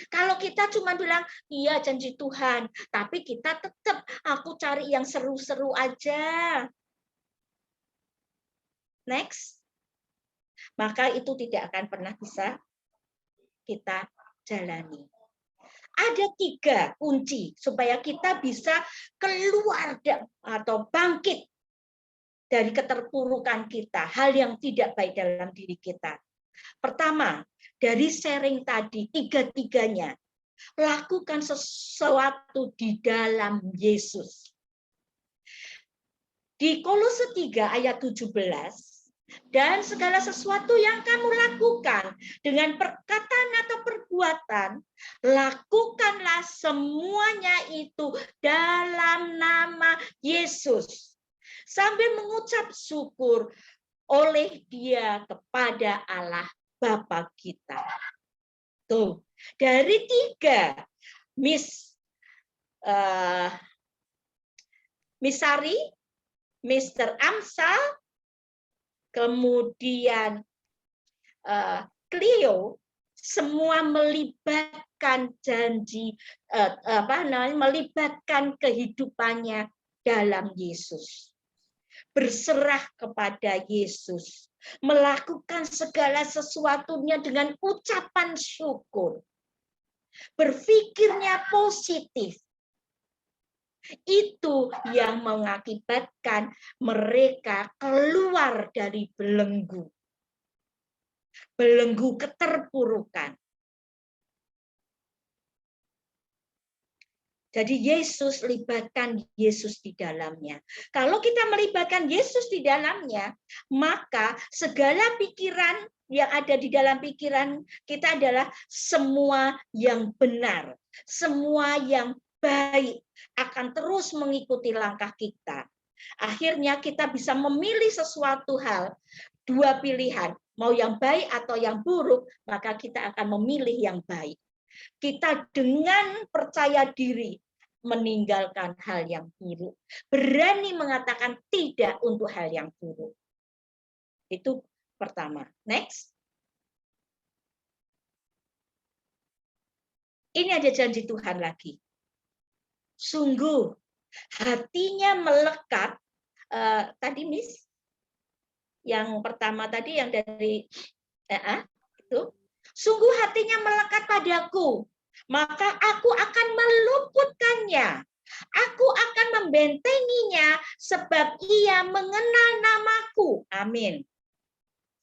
Kalau kita cuma bilang, iya janji Tuhan, tapi kita tetap, aku cari yang seru-seru aja. Next. Maka itu tidak akan pernah bisa kita jalani. Ada 3 kunci supaya kita bisa keluar atau bangkit dari keterpurukan kita, hal yang tidak baik dalam diri kita. Pertama, dari sharing tadi, 3-tiganya, lakukan sesuatu di dalam Yesus. Di Kolose 3 ayat 17, dan segala sesuatu yang kamu lakukan dengan perkataan atau perbuatan, lakukanlah semuanya itu dalam nama Yesus, sambil mengucap syukur oleh Dia kepada Allah Bapa kita. Tuh, dari 3, Miss Sari, Mr. Amsal, kemudian Cleo, semua melibatkan janji, melibatkan kehidupannya dalam Yesus. Berserah kepada Yesus, melakukan segala sesuatunya dengan ucapan syukur. Berpikirnya positif. Itu yang mengakibatkan mereka keluar dari belenggu keterpurukan. Jadi Yesus, libatkan Yesus di dalamnya. Kalau kita melibatkan Yesus di dalamnya, maka segala pikiran yang ada di dalam pikiran kita adalah semua yang benar, semua yang baik akan terus mengikuti langkah kita. Akhirnya kita bisa memilih sesuatu hal, dua pilihan, mau yang baik atau yang buruk, maka kita akan memilih yang baik. Kita dengan percaya diri meninggalkan hal yang buruk, berani mengatakan tidak untuk hal yang buruk. Itu pertama. Next. Ini ada janji Tuhan lagi. Sungguh hatinya melekat. Tadi Miss, yang pertama tadi yang dari itu, sungguh hatinya melekat padaku, maka aku akan meluputkannya. Aku akan membentenginya sebab ia mengenal namaku. Amin.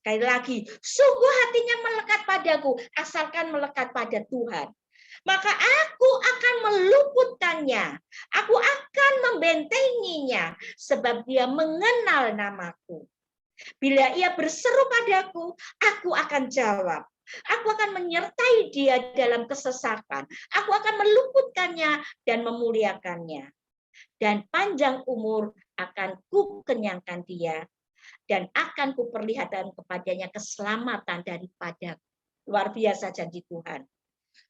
Sekali lagi, sungguh hatinya melekat padaku, asalkan melekat pada Tuhan. Maka aku akan meluputkannya. Aku akan membentenginya sebab dia mengenal namaku. Bila ia berseru padaku, aku akan jawab. Aku akan menyertai dia dalam kesesakan. Aku akan meluputkannya dan memuliakannya. Dan panjang umur akan kukenyangkan dia. Dan akan kuperlihatkan kepadanya keselamatan daripada. Luar biasa janji Tuhan.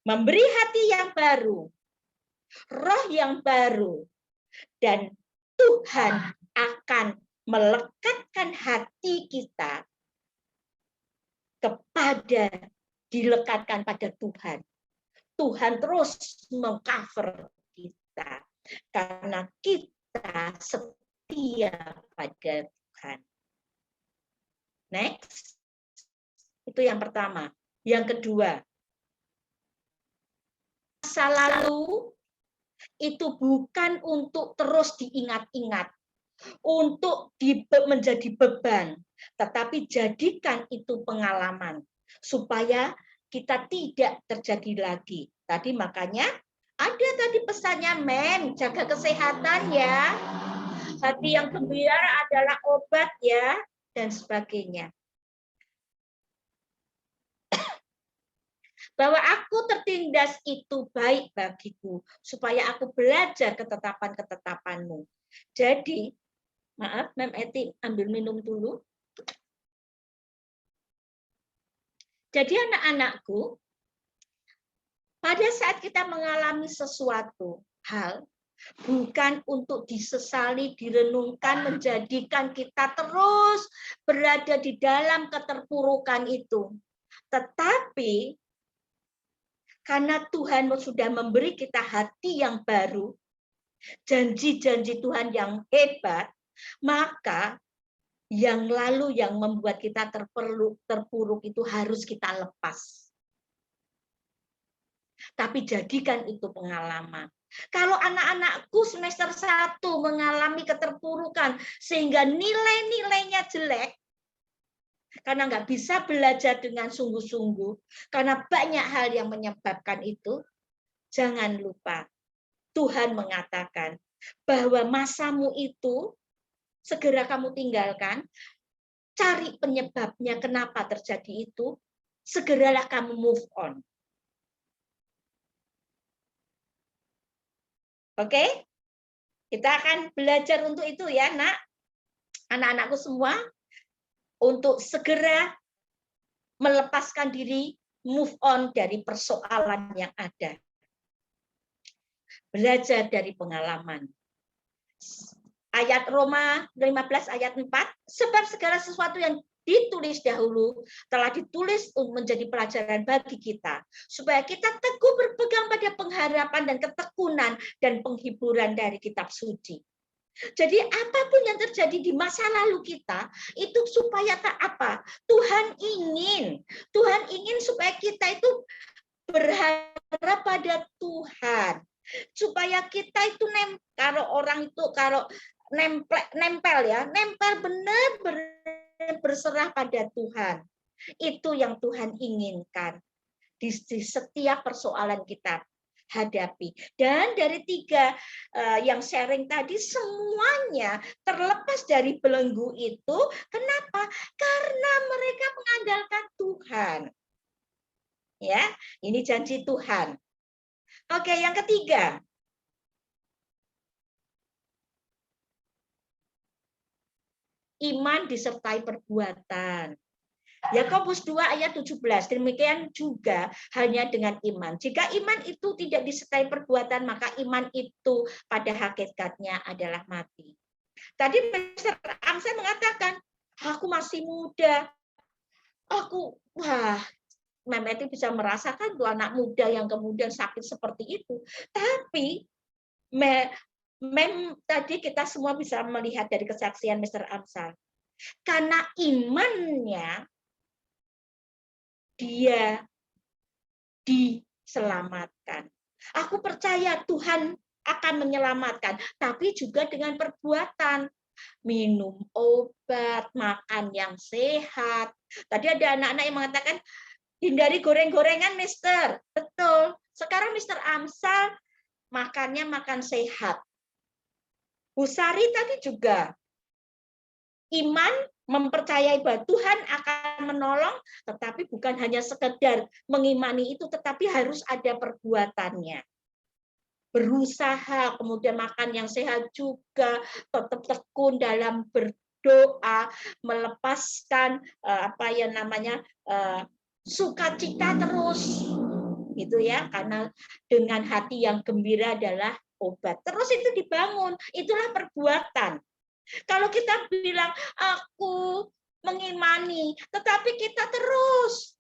Memberi hati yang baru, roh yang baru, dan Tuhan akan melekatkan hati kita dilekatkan pada Tuhan. Tuhan terus mengcover kita karena kita setia pada Tuhan. Next. Itu yang pertama. Yang kedua, masa lalu itu bukan untuk terus diingat-ingat, untuk menjadi beban, tetapi jadikan itu pengalaman supaya kita tidak terjadi lagi. Tadi makanya ada tadi pesannya, jaga kesehatan ya. Hati yang gembira adalah obat ya, dan sebagainya. Bahwa aku tertindas itu baik bagiku, supaya aku belajar ketetapan-ketetapanmu. Jadi, maaf, Mem Eti, ambil minum dulu. Jadi anak-anakku, pada saat kita mengalami sesuatu hal, bukan untuk disesali, direnungkan, menjadikan kita terus berada di dalam keterpurukan itu. Tetapi, karena Tuhan sudah memberi kita hati yang baru, janji-janji Tuhan yang hebat, maka yang lalu yang membuat kita terpuruk itu harus kita lepas. Tapi jadikan itu pengalaman. Kalau anak-anakku semester 1 mengalami keterpurukan sehingga nilai-nilainya jelek, karena nggak bisa belajar dengan sungguh-sungguh, karena banyak hal yang menyebabkan itu, jangan lupa Tuhan mengatakan bahwa masamu itu segera kamu tinggalkan, cari penyebabnya kenapa terjadi itu, segeralah kamu move on. Oke? Kita akan belajar untuk itu ya, Nak. Anak-anakku semua, untuk segera melepaskan diri, move on dari persoalan yang ada. Belajar dari pengalaman. Ayat Roma 15 ayat 4, sebab segala sesuatu yang ditulis dahulu, telah ditulis menjadi pelajaran bagi kita, supaya kita teguh berpegang pada pengharapan dan ketekunan dan penghiburan dari kitab suci. Jadi apapun yang terjadi di masa lalu kita, itu supaya apa? Tuhan ingin supaya kita itu berharap pada Tuhan, supaya kita itu kalau nempel benar-benar berserah pada Tuhan. Itu yang Tuhan inginkan di setiap persoalan kita hadapi. Dan dari 3 yang sharing tadi, semuanya terlepas dari belenggu itu. Kenapa? Karena mereka mengandalkan Tuhan. Ya, ini janji Tuhan. Oke, yang ketiga. Iman disertai perbuatan. Yakobus 2 ayat 17, demikian juga hanya dengan iman. Jika iman itu tidak disertai perbuatan, maka iman itu pada hakikatnya adalah mati. Tadi Mr. Amsal mengatakan, aku masih muda. Mem bisa merasakan tuh anak muda yang kemudian sakit seperti itu. Tapi tadi kita semua bisa melihat dari kesaksian Mr. Amsal. Karena imannya, dia diselamatkan. Aku percaya Tuhan akan menyelamatkan, tapi juga dengan perbuatan. Minum obat, makan yang sehat. Tadi ada anak-anak yang mengatakan, hindari goreng-gorengan, Mister. Betul. Sekarang Mister Amsal makannya makan sehat. Bu Sari tadi juga. Iman mempercayai bahwa Tuhan akan menolong, tetapi bukan hanya sekedar mengimani itu, tetapi harus ada perbuatannya. Berusaha, kemudian makan yang sehat juga, tetap tekun dalam berdoa, melepaskan sukacita terus, gitu ya, karena dengan hati yang gembira adalah obat. Terus itu dibangun, itulah perbuatan. Kalau kita bilang aku mengimani, tetapi kita terus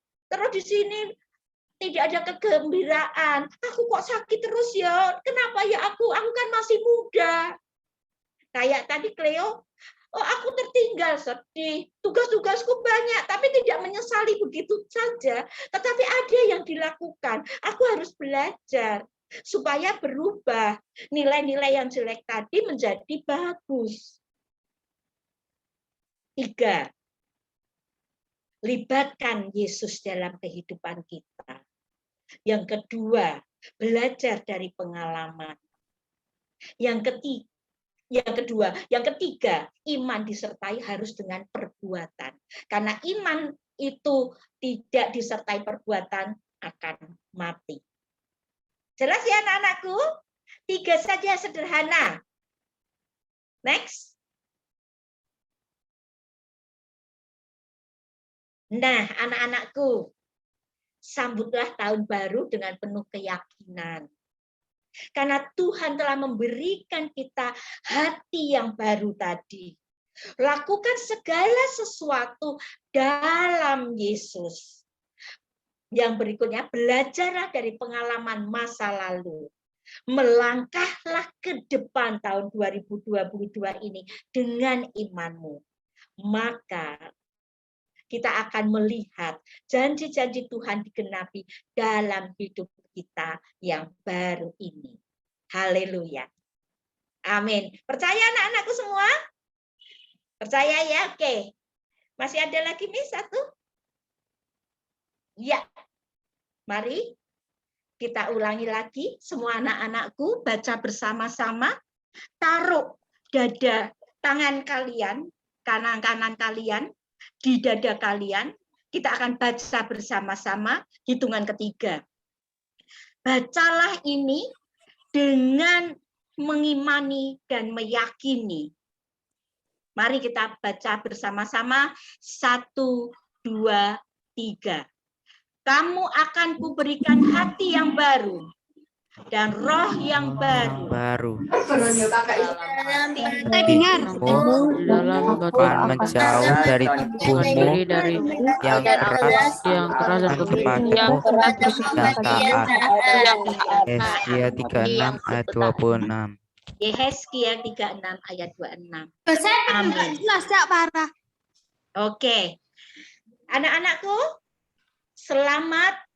di sini tidak ada kegembiraan. Aku kok sakit terus ya? Kenapa ya aku? Aku kan masih muda. Kayak tadi Cleo, aku tertinggal, sedih. Tugas-tugasku banyak, tapi tidak menyesali begitu saja. Tetapi ada yang dilakukan. Aku harus belajar supaya berubah. Nilai-nilai yang jelek tadi menjadi bagus. 3. Libatkan Yesus dalam kehidupan kita. Yang kedua, belajar dari pengalaman. Yang ketiga, iman disertai harus dengan perbuatan. Karena iman itu tidak disertai perbuatan akan mati. Jelas ya anak-anakku? 3 saja sederhana. Next. Nah, anak-anakku, sambutlah tahun baru dengan penuh keyakinan. Karena Tuhan telah memberikan kita hati yang baru tadi. Lakukan segala sesuatu dalam Yesus. Yang berikutnya, belajarlah dari pengalaman masa lalu. Melangkahlah ke depan tahun 2022 ini dengan imanmu. Maka kita akan melihat janji-janji Tuhan digenapi dalam hidup kita yang baru ini. Haleluya. Amin. Percaya anak-anakku semua? Percaya ya? Oke. Masih ada lagi nih satu? Ya. Mari kita ulangi lagi. Semua anak-anakku baca bersama-sama. Taruh dada tangan kalian, kanan-kanan kalian, di dada kalian. Kita akan baca bersama-sama hitungan ketiga. Bacalah ini dengan mengimani dan meyakini. Mari kita baca bersama-sama. 1, 2, 3. Kamu akan kuberikan hati yang baru dan roh yang baru. Bukan menjauh dari tubuhmu yang keras dan tempatmu yang taat. Yesaya 36 ayat 26. Yehezkiel 36 ayat 26. Amin. Oke. Anak-anakku, selamat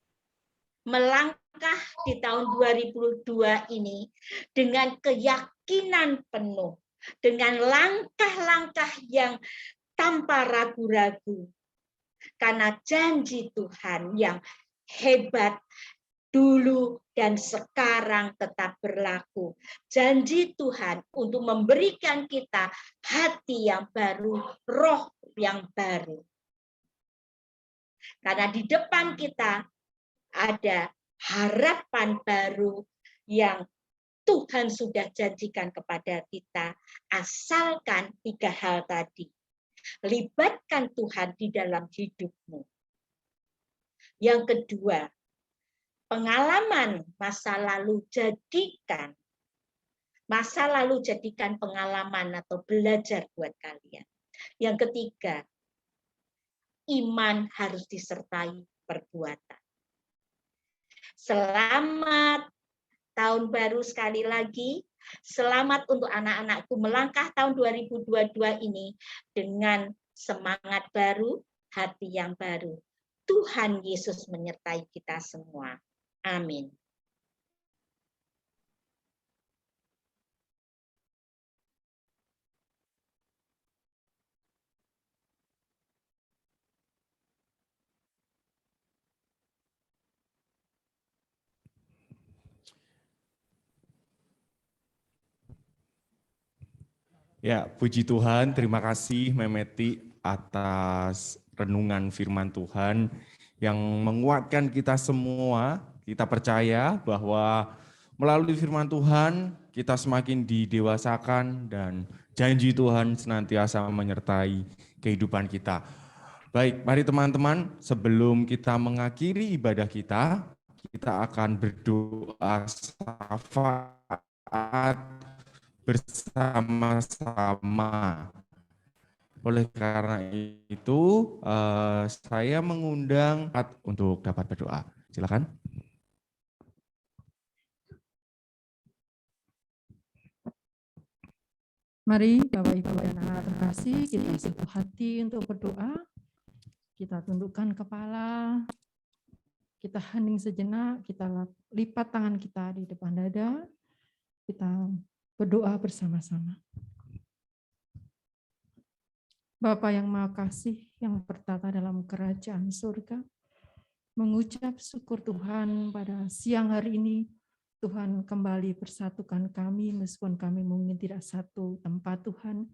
melangkah di tahun 2022 ini dengan keyakinan penuh, dengan langkah-langkah yang tanpa ragu-ragu. Karena janji Tuhan yang hebat dulu dan sekarang tetap berlaku. Janji Tuhan untuk memberikan kita hati yang baru, roh yang baru. Karena di depan kita ada harapan baru yang Tuhan sudah janjikan kepada kita, asalkan 3 hal tadi. Libatkan Tuhan di dalam hidupmu. Yang kedua, pengalaman masa lalu jadikan pengalaman atau belajar buat kalian. Yang ketiga, iman harus disertai perbuatan. Selamat tahun baru sekali lagi. Selamat untuk anak-anakku melangkah tahun 2022 ini dengan semangat baru, hati yang baru. Tuhan Yesus menyertai kita semua. Amin. Ya, puji Tuhan, terima kasih Memeti atas renungan firman Tuhan yang menguatkan kita semua. Kita percaya bahwa melalui firman Tuhan kita semakin didewasakan dan janji Tuhan senantiasa menyertai kehidupan kita. Baik, mari teman-teman, sebelum kita mengakhiri ibadah kita akan berdoa syafaat bersama-sama. Oleh karena itu, saya mengundang untuk dapat berdoa. Silakan. Mari Bapak Ibu dan anak terkasih, kita satu hati untuk berdoa. Kita tundukkan kepala, kita hening sejenak, kita lipat tangan kita di depan dada, kita berdoa bersama-sama. Bapa yang Maha Kasih yang bertata dalam kerajaan surga, mengucap syukur Tuhan pada siang hari ini, Tuhan kembali bersatukan kami meskipun kami mungkin tidak satu tempat Tuhan,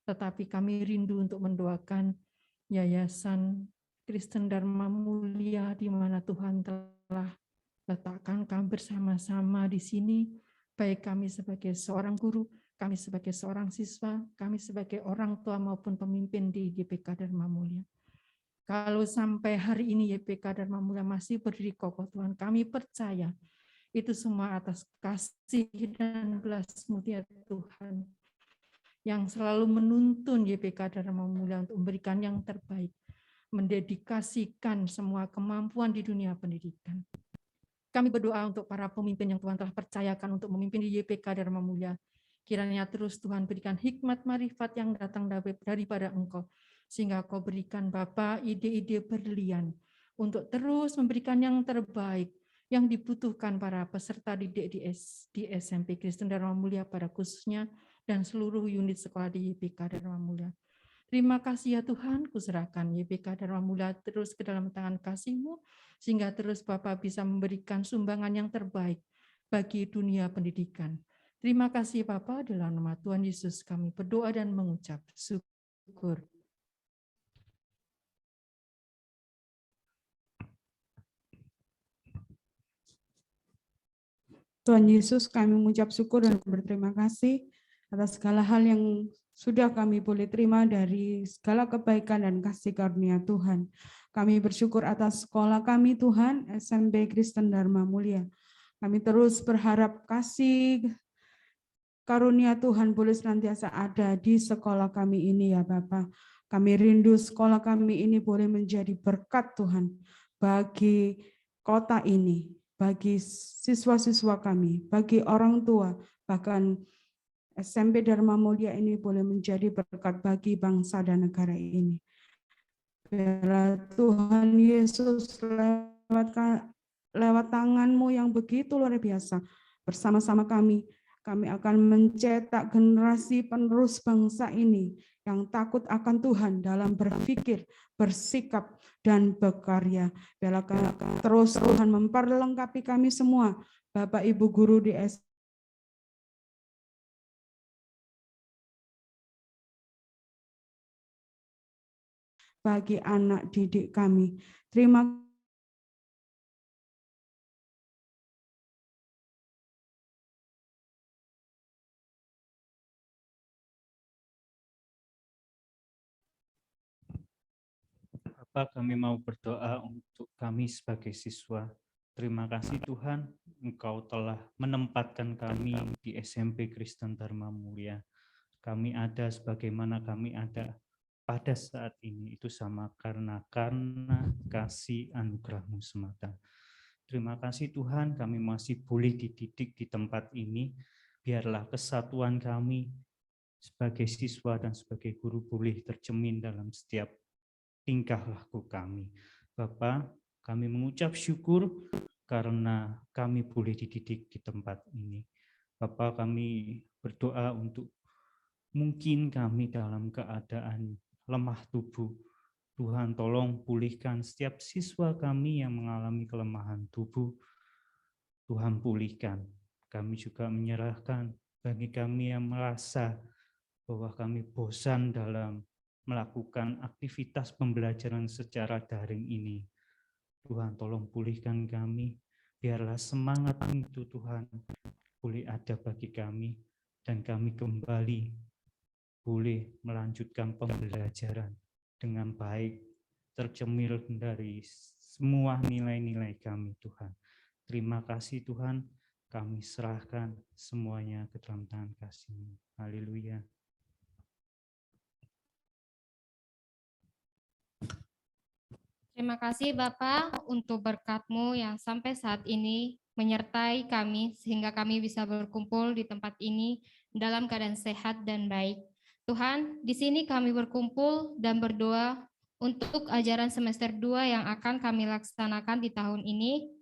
tetapi kami rindu untuk mendoakan Yayasan Kristen Dharma Mulia di mana Tuhan telah letakkan kami bersama-sama di sini, baik kami sebagai seorang guru, kami sebagai seorang siswa, kami sebagai orang tua maupun pemimpin di YPK Dharma Mulia. Kalau sampai hari ini YPK Dharma Mulia masih berdiri kokoh Tuhan, kami percaya itu semua atas kasih dan belas mulia Tuhan yang selalu menuntun YPK Dharma Mulia untuk memberikan yang terbaik, mendedikasikan semua kemampuan di dunia pendidikan. Kami berdoa untuk para pemimpin yang Tuhan telah percayakan untuk memimpin di YPK Dharma Mulia. Kiranya terus Tuhan berikan hikmat marifat yang datang daripada Engkau, sehingga Kau berikan Bapa ide-ide berlian untuk terus memberikan yang terbaik yang dibutuhkan para peserta didik di SMP Kristen Dharma Mulia pada khususnya dan seluruh unit sekolah di YPK Dharma Mulia. Terima kasih ya Tuhan, kuserahkan YPK Dharma Mulia terus ke dalam tangan kasih-Mu, sehingga terus Bapak bisa memberikan sumbangan yang terbaik bagi dunia pendidikan. Terima kasih Bapak, dalam nama Tuhan Yesus kami berdoa dan mengucap syukur. Tuhan Yesus, kami mengucap syukur dan berterima kasih atas segala hal yang sudah kami boleh terima dari segala kebaikan dan kasih karunia Tuhan. Kami bersyukur atas sekolah kami Tuhan, SMP Kristen Dharma Mulia. Kami terus berharap kasih karunia Tuhan boleh senantiasa ada di sekolah kami ini ya Bapa. Kami rindu sekolah kami ini boleh menjadi berkat Tuhan bagi kota ini, bagi siswa-siswa kami, bagi orang tua, bahkan SMP Dharma Mulia ini boleh menjadi berkat bagi bangsa dan negara ini. Biarlah Tuhan Yesus lewat tangan-Mu yang begitu luar biasa, bersama-sama kami akan mencetak generasi penerus bangsa ini yang takut akan Tuhan dalam berpikir, bersikap, dan berkarya. Biarlah terus Tuhan memperlengkapi kami semua, Bapak Ibu Guru di bagi anak didik kami. Terima kasih. Bapak, kami mau berdoa untuk kami sebagai siswa. Terima kasih Tuhan, Engkau telah menempatkan kami di SMP Kristen Dharma Mulia. Kami ada sebagaimana kami ada pada saat ini, itu sama karena kasih anugerah-Mu semata. Terima kasih Tuhan, kami masih boleh dididik di tempat ini. Biarlah kesatuan kami sebagai siswa dan sebagai guru boleh tercermin dalam setiap tingkah laku kami. Bapa, kami mengucap syukur karena kami boleh dididik di tempat ini. Bapa, kami berdoa untuk mungkin kami dalam keadaan lemah tubuh. Tuhan tolong pulihkan setiap siswa kami yang mengalami kelemahan tubuh. Tuhan pulihkan. Kami juga menyerahkan bagi kami yang merasa bahwa kami bosan dalam melakukan aktivitas pembelajaran secara daring ini. Tuhan tolong pulihkan kami, biarlah semangat itu Tuhan boleh ada bagi kami, dan kami kembali boleh melanjutkan pembelajaran dengan baik, tercemil dari semua nilai-nilai kami Tuhan. Terima kasih Tuhan, kami serahkan semuanya ke dalam tangan kasih-Mu. Haleluya. Terima kasih Bapak untuk berkat-Mu yang sampai saat ini menyertai kami sehingga kami bisa berkumpul di tempat ini dalam keadaan sehat dan baik. Tuhan, di sini kami berkumpul dan berdoa untuk ajaran semester 2 yang akan kami laksanakan di tahun ini.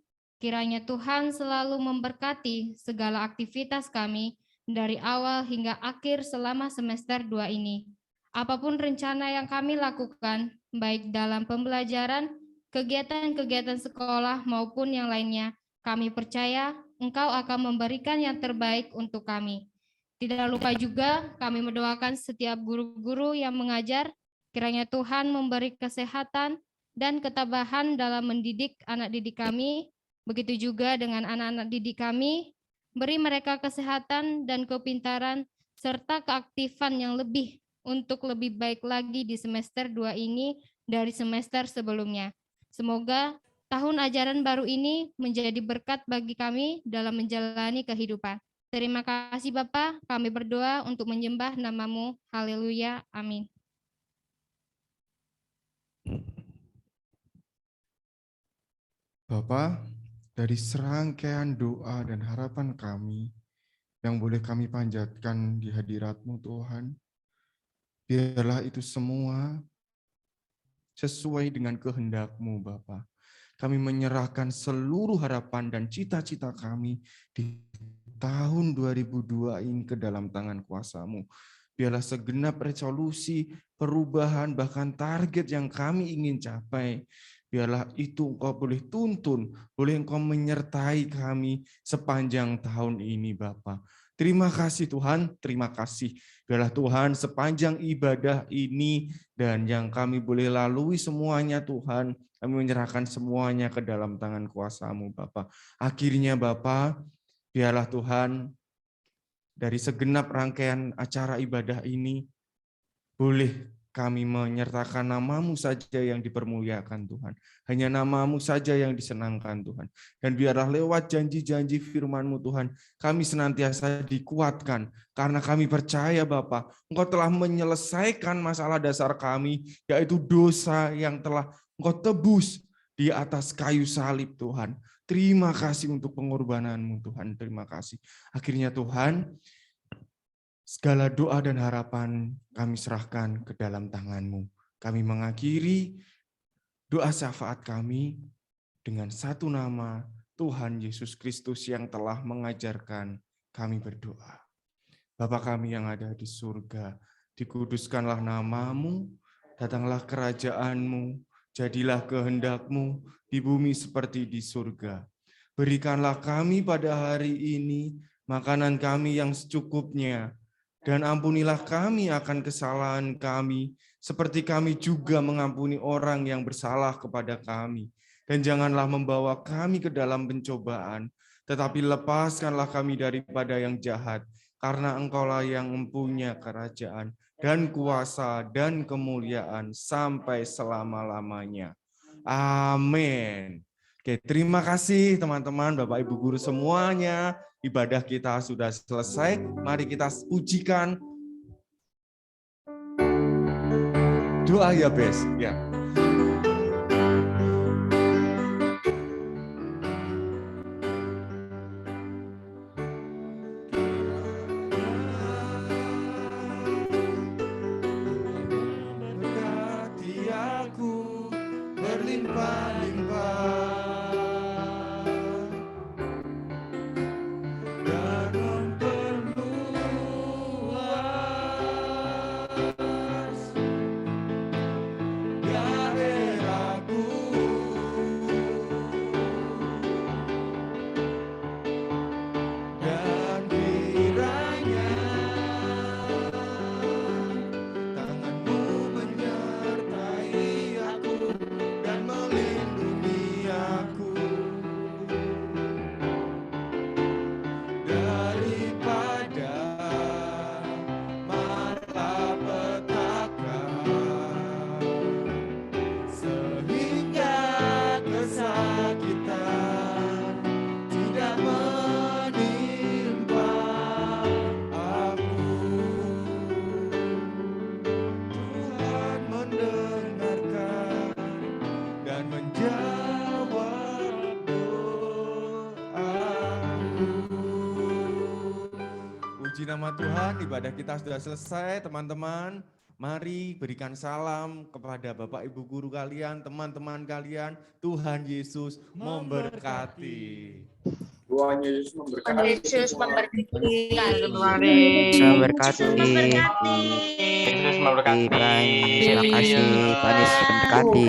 Kiranya Tuhan selalu memberkati segala aktivitas kami dari awal hingga akhir selama semester 2 ini. Apapun rencana yang kami lakukan, baik dalam pembelajaran, kegiatan-kegiatan sekolah maupun yang lainnya, kami percaya Engkau akan memberikan yang terbaik untuk kami. Tidak lupa juga kami mendoakan setiap guru-guru yang mengajar, kiranya Tuhan memberi kesehatan dan ketabahan dalam mendidik anak didik kami, begitu juga dengan anak-anak didik kami, beri mereka kesehatan dan kepintaran serta keaktifan yang lebih untuk lebih baik lagi di semester 2 ini dari semester sebelumnya. Semoga tahun ajaran baru ini menjadi berkat bagi kami dalam menjalani kehidupan. Terima kasih Bapa, kami berdoa untuk menyembah nama-Mu. Haleluya, amin. Bapa, dari serangkaian doa dan harapan kami yang boleh kami panjatkan di hadirat-Mu Tuhan, biarlah itu semua sesuai dengan kehendak-Mu Bapa. Kami menyerahkan seluruh harapan dan cita-cita kami di tahun 2002 ini ke dalam tangan kuasa-Mu. Biarlah segenap resolusi, perubahan, bahkan target yang kami ingin capai, biarlah itu Engkau boleh tuntun, boleh Engkau menyertai kami sepanjang tahun ini Bapa. Terima kasih Tuhan, terima kasih. Biarlah Tuhan sepanjang ibadah ini dan yang kami boleh lalui semuanya Tuhan, kami menyerahkan semuanya ke dalam tangan kuasa-Mu Bapa. Akhirnya Bapa, biarlah Tuhan dari segenap rangkaian acara ibadah ini boleh kami menyertakan nama-Mu saja yang dipermuliakan Tuhan. Hanya nama-Mu saja yang disenangkan Tuhan. Dan biarlah lewat janji-janji firman-Mu Tuhan, kami senantiasa dikuatkan. Karena kami percaya Bapa, Engkau telah menyelesaikan masalah dasar kami, yaitu dosa yang telah Engkau tebus di atas kayu salib Tuhan. Terima kasih untuk pengorbanan-Mu Tuhan, terima kasih. Akhirnya Tuhan, segala doa dan harapan kami serahkan ke dalam tangan-Mu. Kami mengakhiri doa syafaat kami dengan satu nama, Tuhan Yesus Kristus yang telah mengajarkan kami berdoa. Bapa kami yang ada di surga, dikuduskanlah nama-Mu, datanglah kerajaan-Mu, jadilah kehendak-Mu di bumi seperti di surga. Berikanlah kami pada hari ini makanan kami yang secukupnya, dan ampunilah kami akan kesalahan kami, seperti kami juga mengampuni orang yang bersalah kepada kami. Dan janganlah membawa kami ke dalam pencobaan, tetapi lepaskanlah kami daripada yang jahat, karena Engkaulah yang mempunyai kerajaan, dan kuasa, dan kemuliaan, sampai selama-lamanya. Amin. Oke, terima kasih teman-teman, Bapak Ibu Guru semuanya. Ibadah kita sudah selesai. Mari kita pujikan doa Yabes. Ya. Berkati aku berlimpah-limpah. Puji nama Tuhan, ibadah kita sudah selesai, teman-teman. Mari berikan salam kepada Bapak Ibu Guru kalian, teman-teman kalian. Tuhan Yesus memberkati. Tuhan Yesus memberkati. Yesus memberkati. Yesus memberkati. Terima kasih, Tuhan Yesus memberkati.